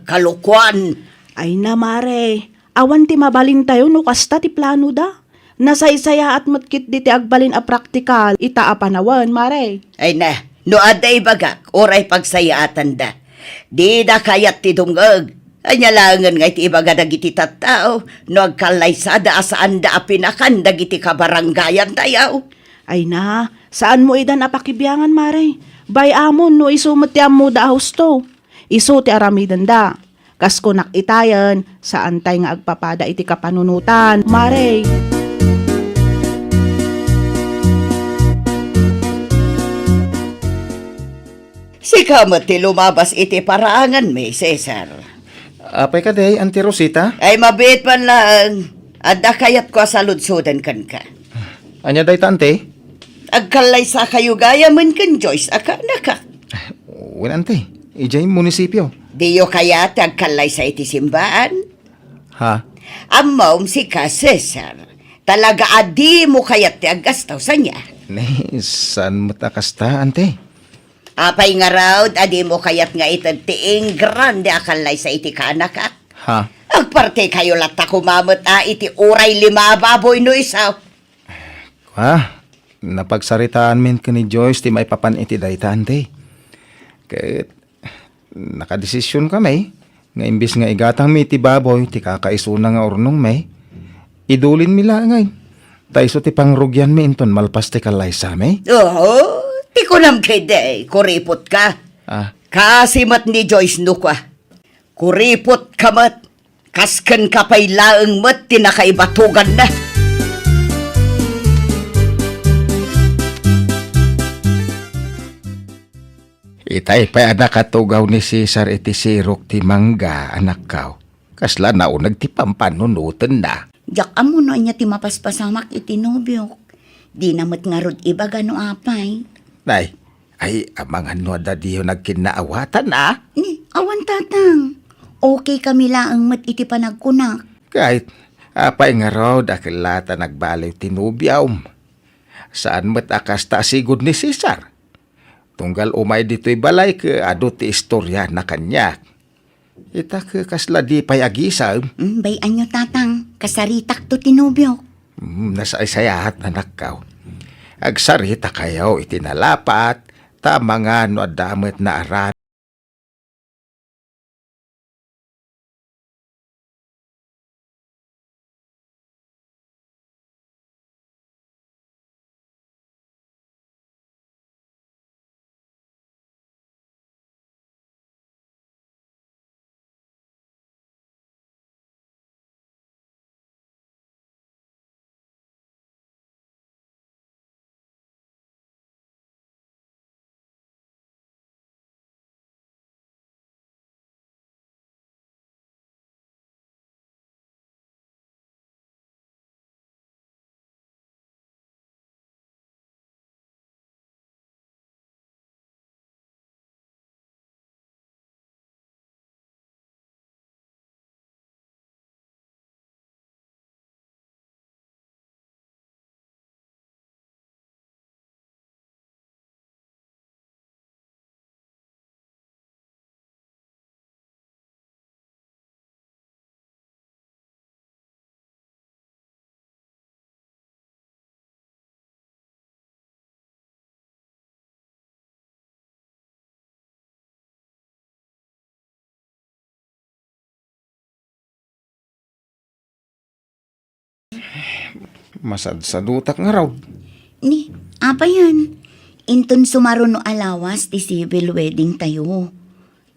Kalukwan. Ay na, mare. Awan ti mabalin tayo no kasta ti plano da. Nasaysaya at matkit di ti agbalin a praktikal ita a panawan, mare. Ay na, no aday bagak, oray pagsayaatan da. Di na kayat ti dungag. Anya langan nga iti ibaga dagiti tattao, no agkalaysada asaan da apinakan dagiti kabaranggayan tayaw. Ay na, saan mo idan apakibiyangan, mare? Bay amon no isumot ti ammo da husto. Isu ti aramidan da. Kasko nakitayan, saan tay nga agpapada iti kapanunutan, mare. Si kamot ti lumabas iti paraangan mi, Cesar. Apay ka day, Auntie Rosita? Ay mabit man lang. Adda kayat ko sa ludsudan kan ka. Anya day, Tante? Agkalay sa kayo gaya man kan Joyce, aka naka. Wen ante, ijay munisipyo. Diyo kaya agkalay sa iti simbaan. Ha? Amaw si ka Cesar. Talaga adi mo kayat ti agastaw sa niya. Ne, saan mo takasta, ante? Apay nga raw, adi mo kayat nga itad tiing grande akalay sa iti kanak. Ha? Agparte kayo lata kumamot iti uray 5 baboy no isaw. Ha? Napagsaritaan min ka ni Joyce ti maipapan iti dayta, ante. Kahit nakadesisyon kami, nga imbis nga igatang mi ti baboy, ti kakaisuna nga urnong may, idulin mi langay. Taiso ti pangrugyan mi inton malpas ti kalay sa mi. Oo, ti kunam kede, kuripot ka. Ah, Kasimat ni Joyce no ka. Kuripot ka mat. Kasken ka pa'y laeng mat, tinakaibatugan na. Itay pa anak katugaw ni Cesar iti sirok ti mangga anak kaw. Kasla naunag ti pampanunutan na. Jak amo no niya ti mapaspasamak iti nobyo. Di namat nga rod iba gano apay. Nay, ay amang ano da diyo nagkinaawatan na. Ni, awan tatang. Okay kami laang mat iti panagkunak. Kahit apay nga raw dakilata nagbaliw tinubyaw. Saan mat akas ta sigod ni Cesar? Tunggal umay dito'y balay ke ado ti istorya na kanya. Ita ke kasla di payagisam. Bayan nyo tatang, kasaritak to tinobyo. Nasaysayahat na nakaw. Agsarita kayo itinalapat, tama nga no adamit na aran. masadsadutak nga raw. Ni, apa yan? Inton sumaro no alawas ti civil wedding tayo.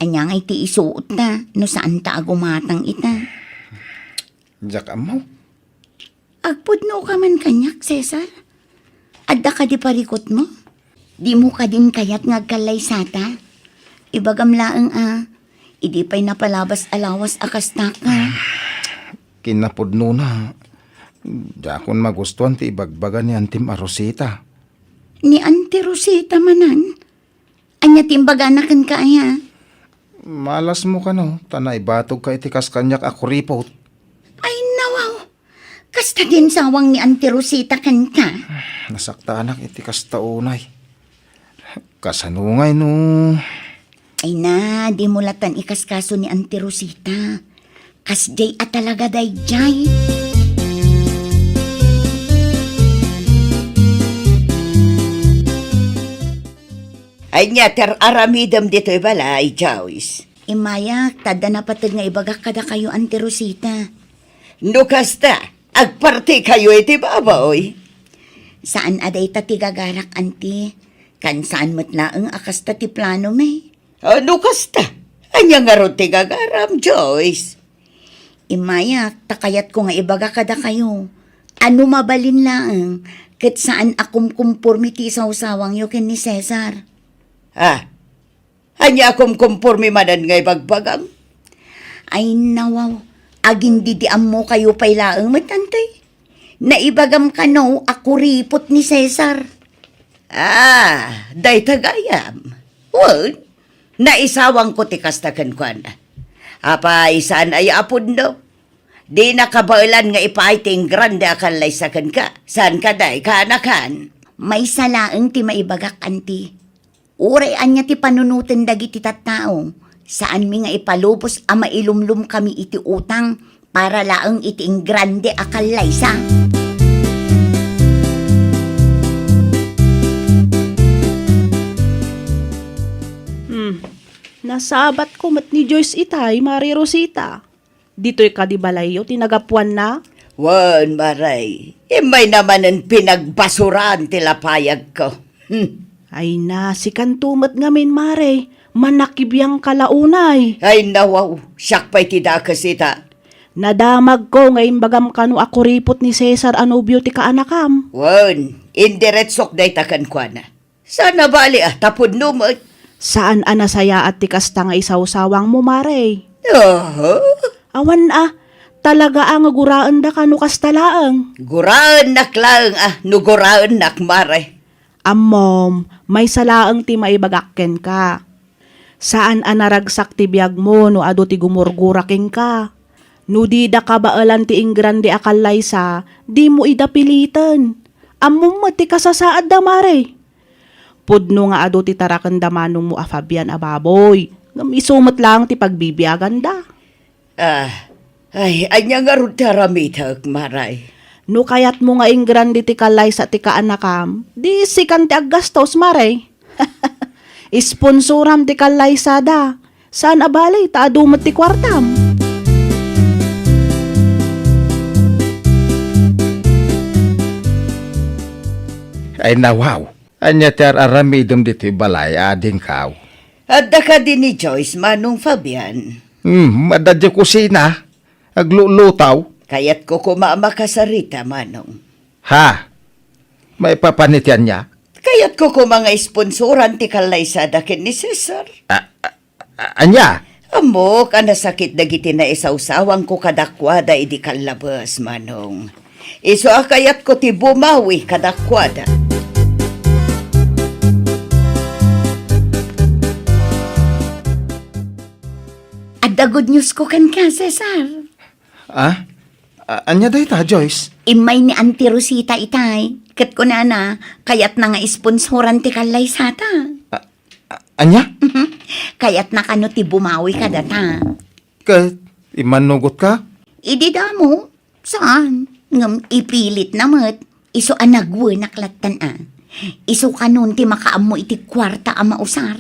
Anya nga iti isuot na, no saan ta agumatang ita. Jak amaw. Agpudno ka man kanyak, Cesar. Adda ka di parikot mo. Di mo ka din kayat ngagkalay sata. Ibagam laang idi pa'y napalabas alawas akasta ka. Kinapudno na. Dakon magustuhan ti ibagbagan ni Antim Arosita. Ni Auntie Rosita manan. Anya timbaganakan ka aya. Malas mo ka no, tanay batog ka itikas kanyak ako ripot. Ay nawaw. Kasta din sawang ni Auntie Rosita kan ka. Nasakta anak itikas taunay. Kasanungay no. Ay na, di mulatan ikas kaso ni Auntie Rosita. Kasjay at talaga dayjay. Ay niya, ter aramidam dito'y balay, Joyce. Imaya, tada na patag nga ibagak kada kayo, Auntie Rosita. Nukasta, agparte kayo iti babaoy. Saan aday ta tigagarak, Auntie? Kan saan matlaang akasta ti plano may? Nukasta, anya nga ron tigagaram, Joyce. Imaya, takayat ko nga ibagak kada kayo. Ano mabalin laang, kat saan akum kumpurmiti sa usawang yo ken ni Cesar. Anya akong kumpormi manan ngay bagbagang. Ay nawaw, aging didiam mo kayo pay laang matantay. Naibagam ka no, ako ripot ni Cesar. Day tagayam. Wan, naisawang ko ti kastakan ko na. Apa, isaan ay apod no? Di nakabailan nga ipaiting grande akan laysakan ka. Saan ka day, kanakan? May salaang ti maibagak, anti. Urayan niya ti panunutin dagiti tattao. Saan mi nga ipalubos a mailumlum kami iti utang para laang iti grande akalaysa. Nasabat ko mat ni Joyce itay, Mari Rosita. Dito'y kadibalayo, tinagapuan na. Wan, maray. Imay naman ang pinagbasuran tilapayag ko. Ay na, si kantumat ngamin, Mare. Manakibiyang kalaunay. Ay nawaw, siyak pa'y tidakas ita. Nadamag ko ngayon bagam kanu ako ripot ni Cesar Anubio ti kaanakam. Wan, indiretsok day takan ko na. Sana bali tapod numot. Saan anasaya at ti kasta nga isawsawang mo, Mare? Oh, Awan talaga ang guraan da kanu kastalaang. guraan nak lang nuguraan nak mare. Ammom, may salaang ti maibagakken ka. Saan anaragsak ti biyag mo no ado ti gumurguraking ka? No di da kabaalan ti ingrande akalaysa, di mo idapilitan. Ammom ti kasasaad da, Mare. Pudno nga ado ti tarakan damanong mo Fabian ababoy. Ngam isumot lang ti pagbibiyagan da. Ay, anya nga ron taramitag, maray. No kayat mo nga ingrande ti kalaysa ti kaanakam, di sikan ti aggastos, Mare. Isponsoram ti kalaysa da. Saan abalay ta adumat ti kwartam? Ay nawaw. Anya ti aramidom dito balay ading kaw. At ka din ni Joyce, Manong Fabian. Madadya kusina. Aglulutaw. Kayat ko kumamakasarita, Manong. Ha? May papanitian niya? Kayat ko mga sponsoran ti kalaysa dakin ni Cesar. Anya? Amo, kanasakit dagiti na isawsawang ko kadakwada idi kalabas, Manong. Iso kayat ko ti bumawi kadakwada. At the good news ko kan ka, Cesar. Anya day ta, Joyce? Imay ni Auntie Rosita itay. Kat ko na kayat na nga isponsoran ti kalaysa ta. Anya? Kayat na kano ti bumawi ka data. Imanugot ka? Idi mo. Saan? Ngam ipilit namat. Iso anagwe naklatan Iso kanon ti makaamo iti kwarta a mausar.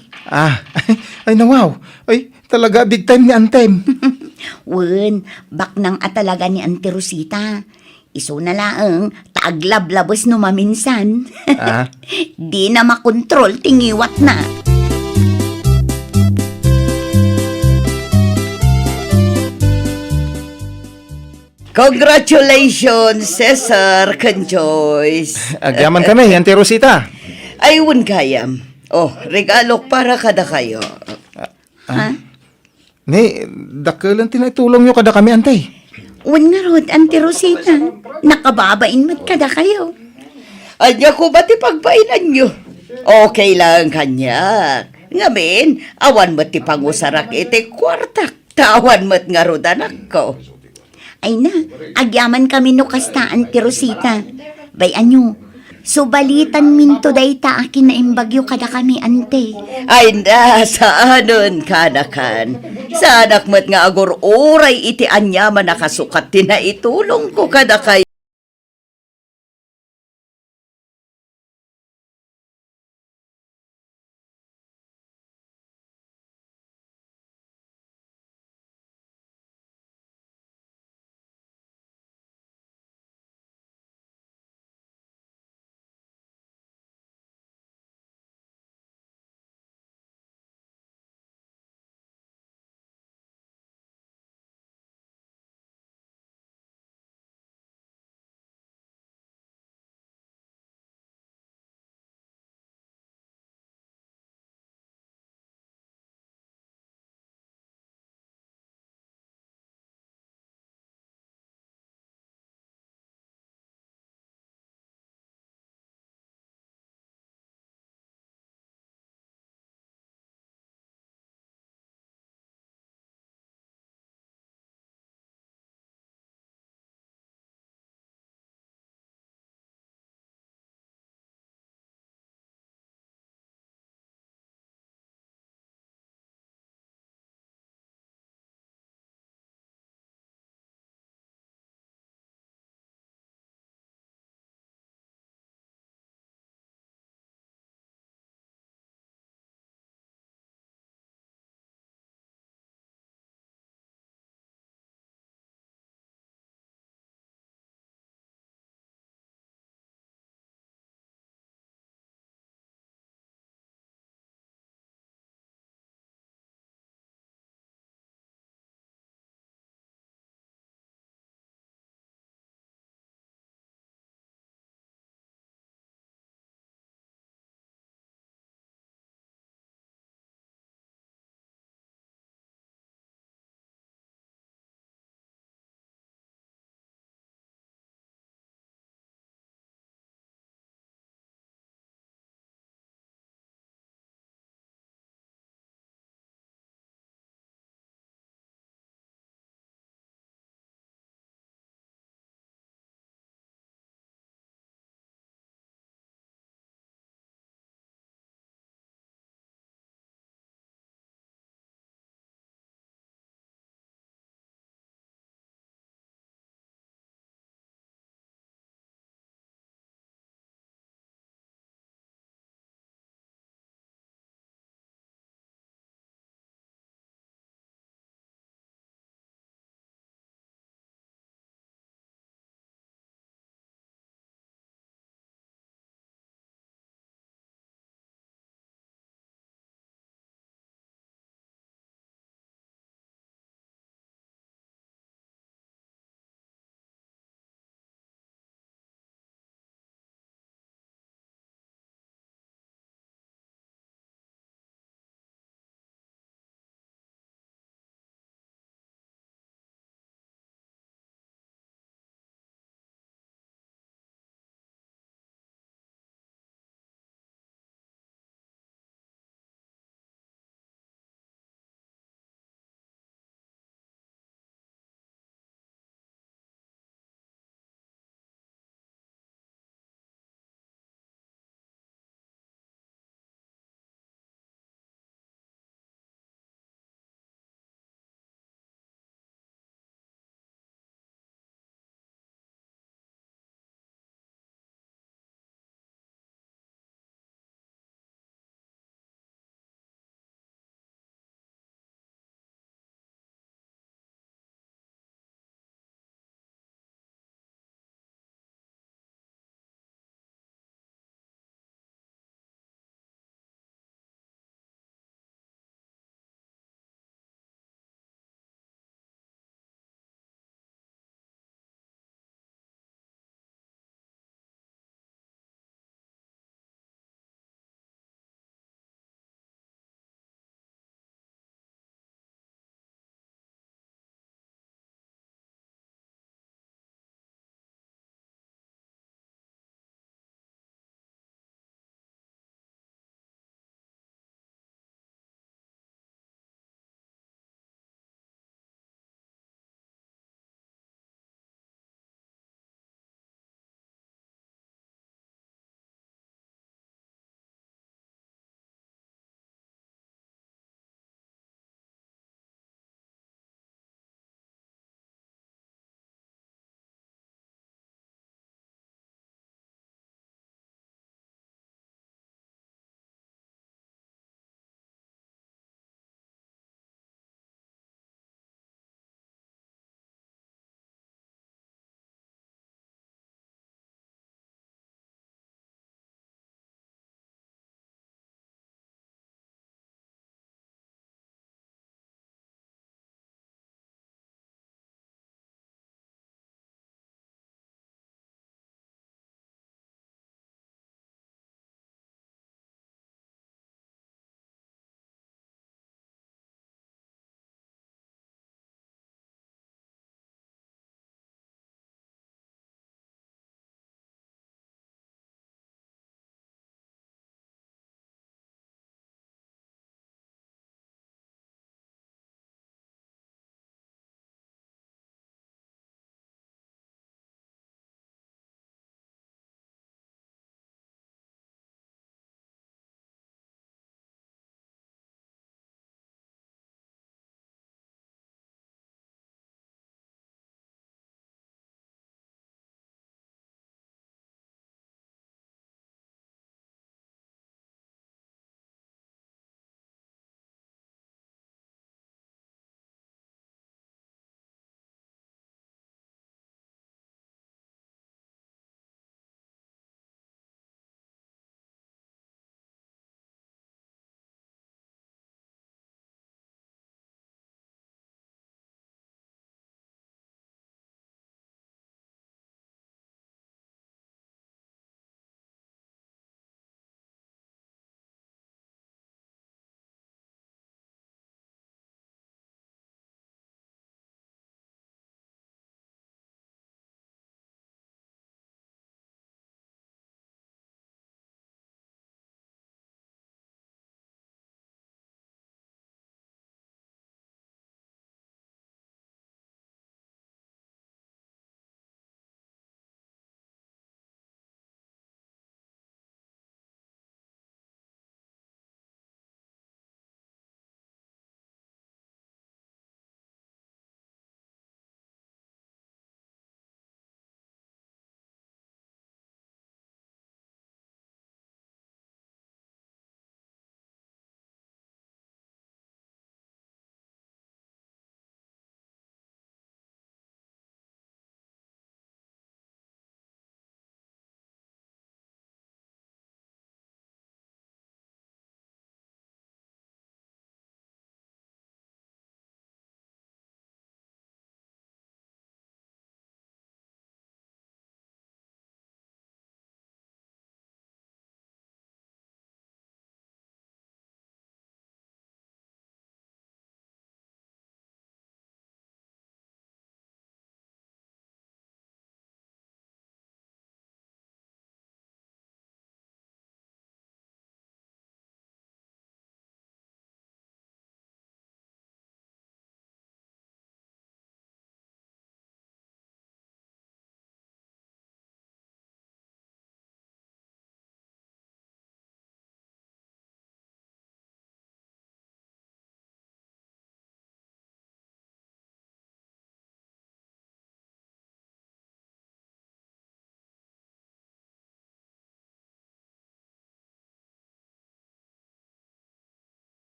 Ay nawaw. Ay, talaga big time ni Antem. Wen, baknang atalaga ni Auntie Rosita. Iso na laang taaglablabos no maminsan. Di na makontrol tingiwat na. Congratulations, Cesar kan Joyce. Agyaman kami, Auntie Rosita. Ayun kayam. Oh, regalo para kada kayo. Ni, dakalan tinatulong nyo kada kami, Antay. Wen nga rod, Auntie Rosita. Nakababain mat kada kayo. Anya ko ba't ipagpainan nyo? Okay lang kanya. Ngamin, awan mo't ipangusarak iti kwartak. Tawan mo't nga rod anak ko. Ay na, agyaman kami no kasta, Auntie Rosita. Bayan nyo, subalitan minto day ta akin na imbagyo kada kami, ante. Ay na, saanon kanakan. Sa anak mo't nga agor oray iti anyaman nakasukat tinaitulong ko kada kayo.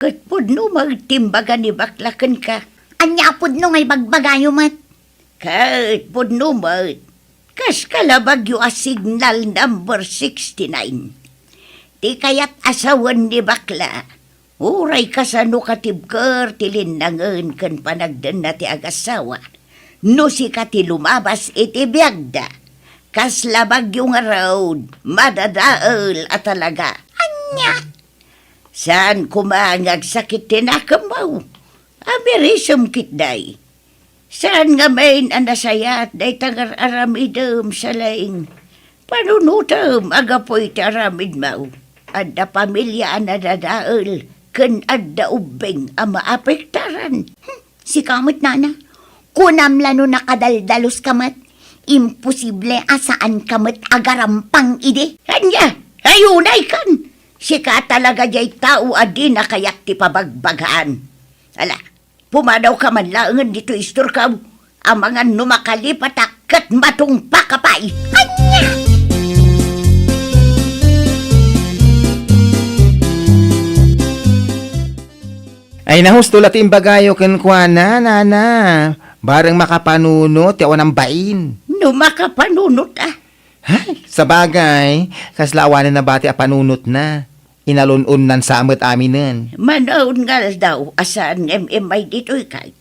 Kat pudno magtimbaga ni baklakan ka. Anya pudno ngay bagbagayo mat. Kat pudno mat. Kas kalabagyo a signal number 69. Di kaya't asawan ni bakla. Uray ka sa no katibker tilinangan kan panagdan na ti agasawa. No si kati lumabas iti biyagda. Kas labagyo nga road, madadaal at talaga. Anya. Saan kumangag sakit tinakamaw? Amirisum kitday. Saan nga main anasayat day tagar aramidem sa laing. Panunutam agapoy taramid mau. Adda pamilya anadadaal ken adda ubeng ang maapektaran. Si kamot nana. Kunam lano nakadaldalos kamat. Imposible asaan kamat agarampang ide. Kanya, ayunay kan. Sika talaga jay tao adi na kayak ti pabagbagaan. Ala, pumadaw ka man laangan dito istor ka. Ang mga numakalipatak kat matungpa ka pa. Anya. Ay nahusto lating bagayo ken kuana, nana. Bareng makapanuno, ti awan ang bain. Numakapanunot ah. Hay, sa bagay, kaslawanan na bati a panunot na. Inalun-un nan sa amat aminen. Manaon nga daw asaan MMI dito ikay.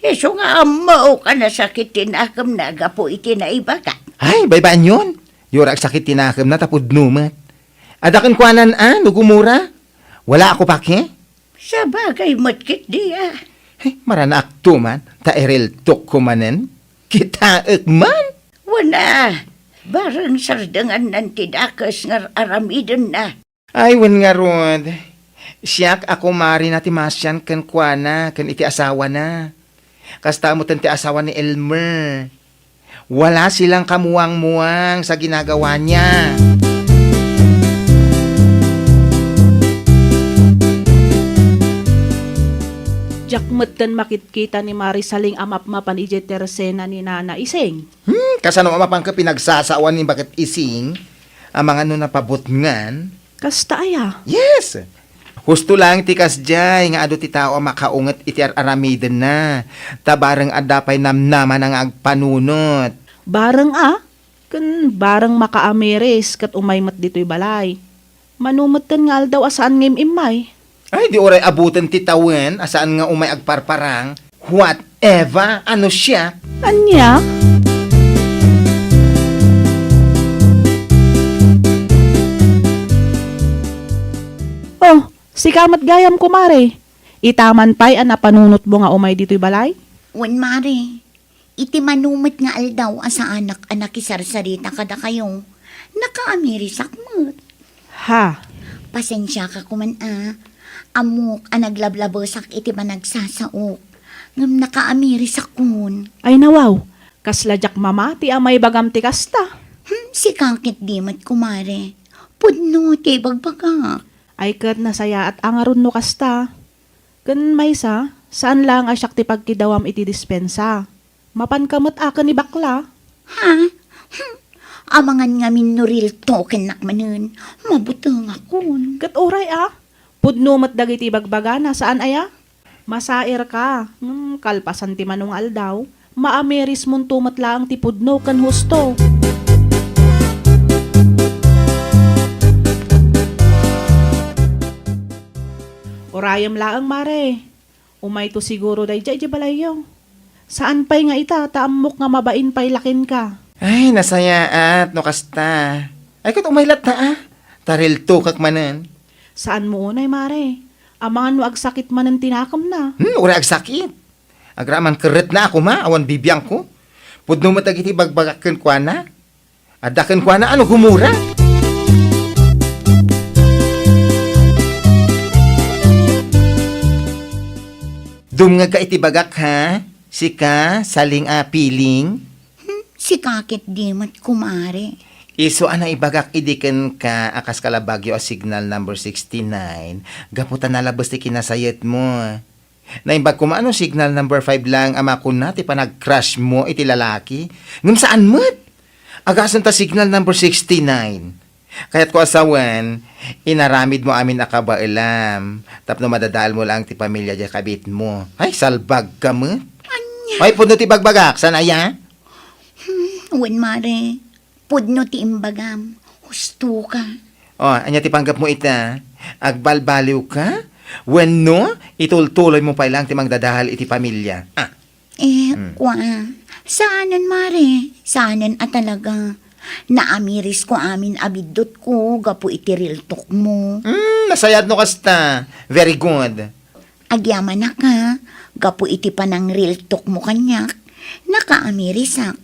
Eso nga amaw ka na sakit tinakam na gapo iti na iba ka. Ay, baybaan yun. Yurak sakit tinakam na tapod numat. Adakan kuanan nugumura. Wala ako pake. Sa bagay matkit di ah. Hey, maranak tuman, taeril tuk kumanen. Kita man. Wana, barang sardangan ng tidakas nga aramidon na. Ay, wen nga rod. Siyak ako mari na ti masyan ken kuana, ken iti asawa na. Kasta mo ti asawa ni Elmer. Wala silang kamuwang-muwang sa ginagawa niya. Jakmet dan makitkita ni Marisaling amap-mapan ije tersena ni Nana Iseng. Kasano mapang ka pinagsasawan ni bakit ising, ang mga napabot ngan. Kasta aya. Yes! Husto lang tikas jay, nga ado ti tao makaunget iti aramiden na. Tabarang adapay namnaman ang agpanunot. Bareng kan bareng makaameres kat umaymat dito'y balay. Manumetan nga daw asaan ngim imay. Ay, di oray abutan ti tawen, asaan nga umay agparparang. Whatever, ano siya? Anya? Oh, si kamat gayam kumare. Itaman pa'y napanunot mo nga umay dito'y balay? Wen mare. Iti manumit nga aldaw asa anak isarsarita kada kayo. Nakaamirisak mo. Ha? Pasensya ka kuman Amok naglablabosak iti managsasaok. Ngam nakaamirisak kun. Ay nawaw, kasladyak mamati amay bagam ti kasta. Si kakit dimat kumare. Pudno ti bagbagak. Ay kat nasaya at angaron no kasta. Kan maysa, saan lang asyak ti pagkidawam iti dispensa? Mapan kamot akan ni bakla. Ha? Amangan nga minuril token nakmanen. Mabutang akon. Kat oray Pudno mat dagiti bagbagana saan aya? Masair ka. Kalpasan ti manong aldaw. Maameris mon tumat laang ti pudno kan husto. Orayam laang mare. Umay to siguro day jay balayo. Saan pa'y nga ita taamok nga mabain pa'y lakin ka? Ay, nasaya at no kasta. Ay, kat umaylat na Taril tukak manen. Saan mo unay mare? Amangan mo agsakit man ang tinakam na. Ura agsakit. Agraman keret na ako awan bibiyang ko. Pudno matagiti bagbagakan kwa na. Adakan kwa na, ano humura? Dum nga ka iti bagak ha? Sika, saling piling. Si kakit dimat kumare. Iso ana ibagak idiken ka akas kalabagyo a signal number 69. Gaputan nalabas ti kinasayet mo. Naimbag ko maano signal number 5 lang ama ko na ti panag-crush mo iti lalaki. Ngam saan mo't? Agasan ta signal number 69. Kaya't ko asawan, inaramid mo amin akabailam. Tapno madadaal mo lang ti pamilya di kabit mo. Ay, salbag ka mo. Ay, puno ti bagbagak. Sana ya? Wen mare, pudno ti imbagam. Husto ka. Oh, anya ti panggap mo ita. Agbalbaliw ka? When no, itultuloy mo pa lang ti magdadahal iti pamilya. Ah, Kwa, saanan mare? Saanan talaga? Naamiris ko amin abidot ko, gapu iti riltok mo. nasayad no kasta. Very good. Agyaman na ka, gapu iti panang riltok mo kanyak. Nakaamirisak.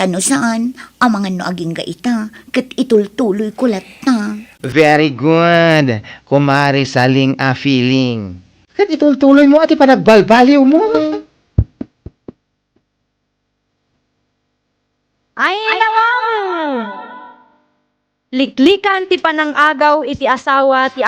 Tano saan, ang mga no aging gaita, kat itultuloy kulat ta. Very good. Kumari saling a feeling. Kat itultuloy mo at ipanagbalbaliw mo. Ay, nawang! Liklikan ti panang agaw iti asawa ti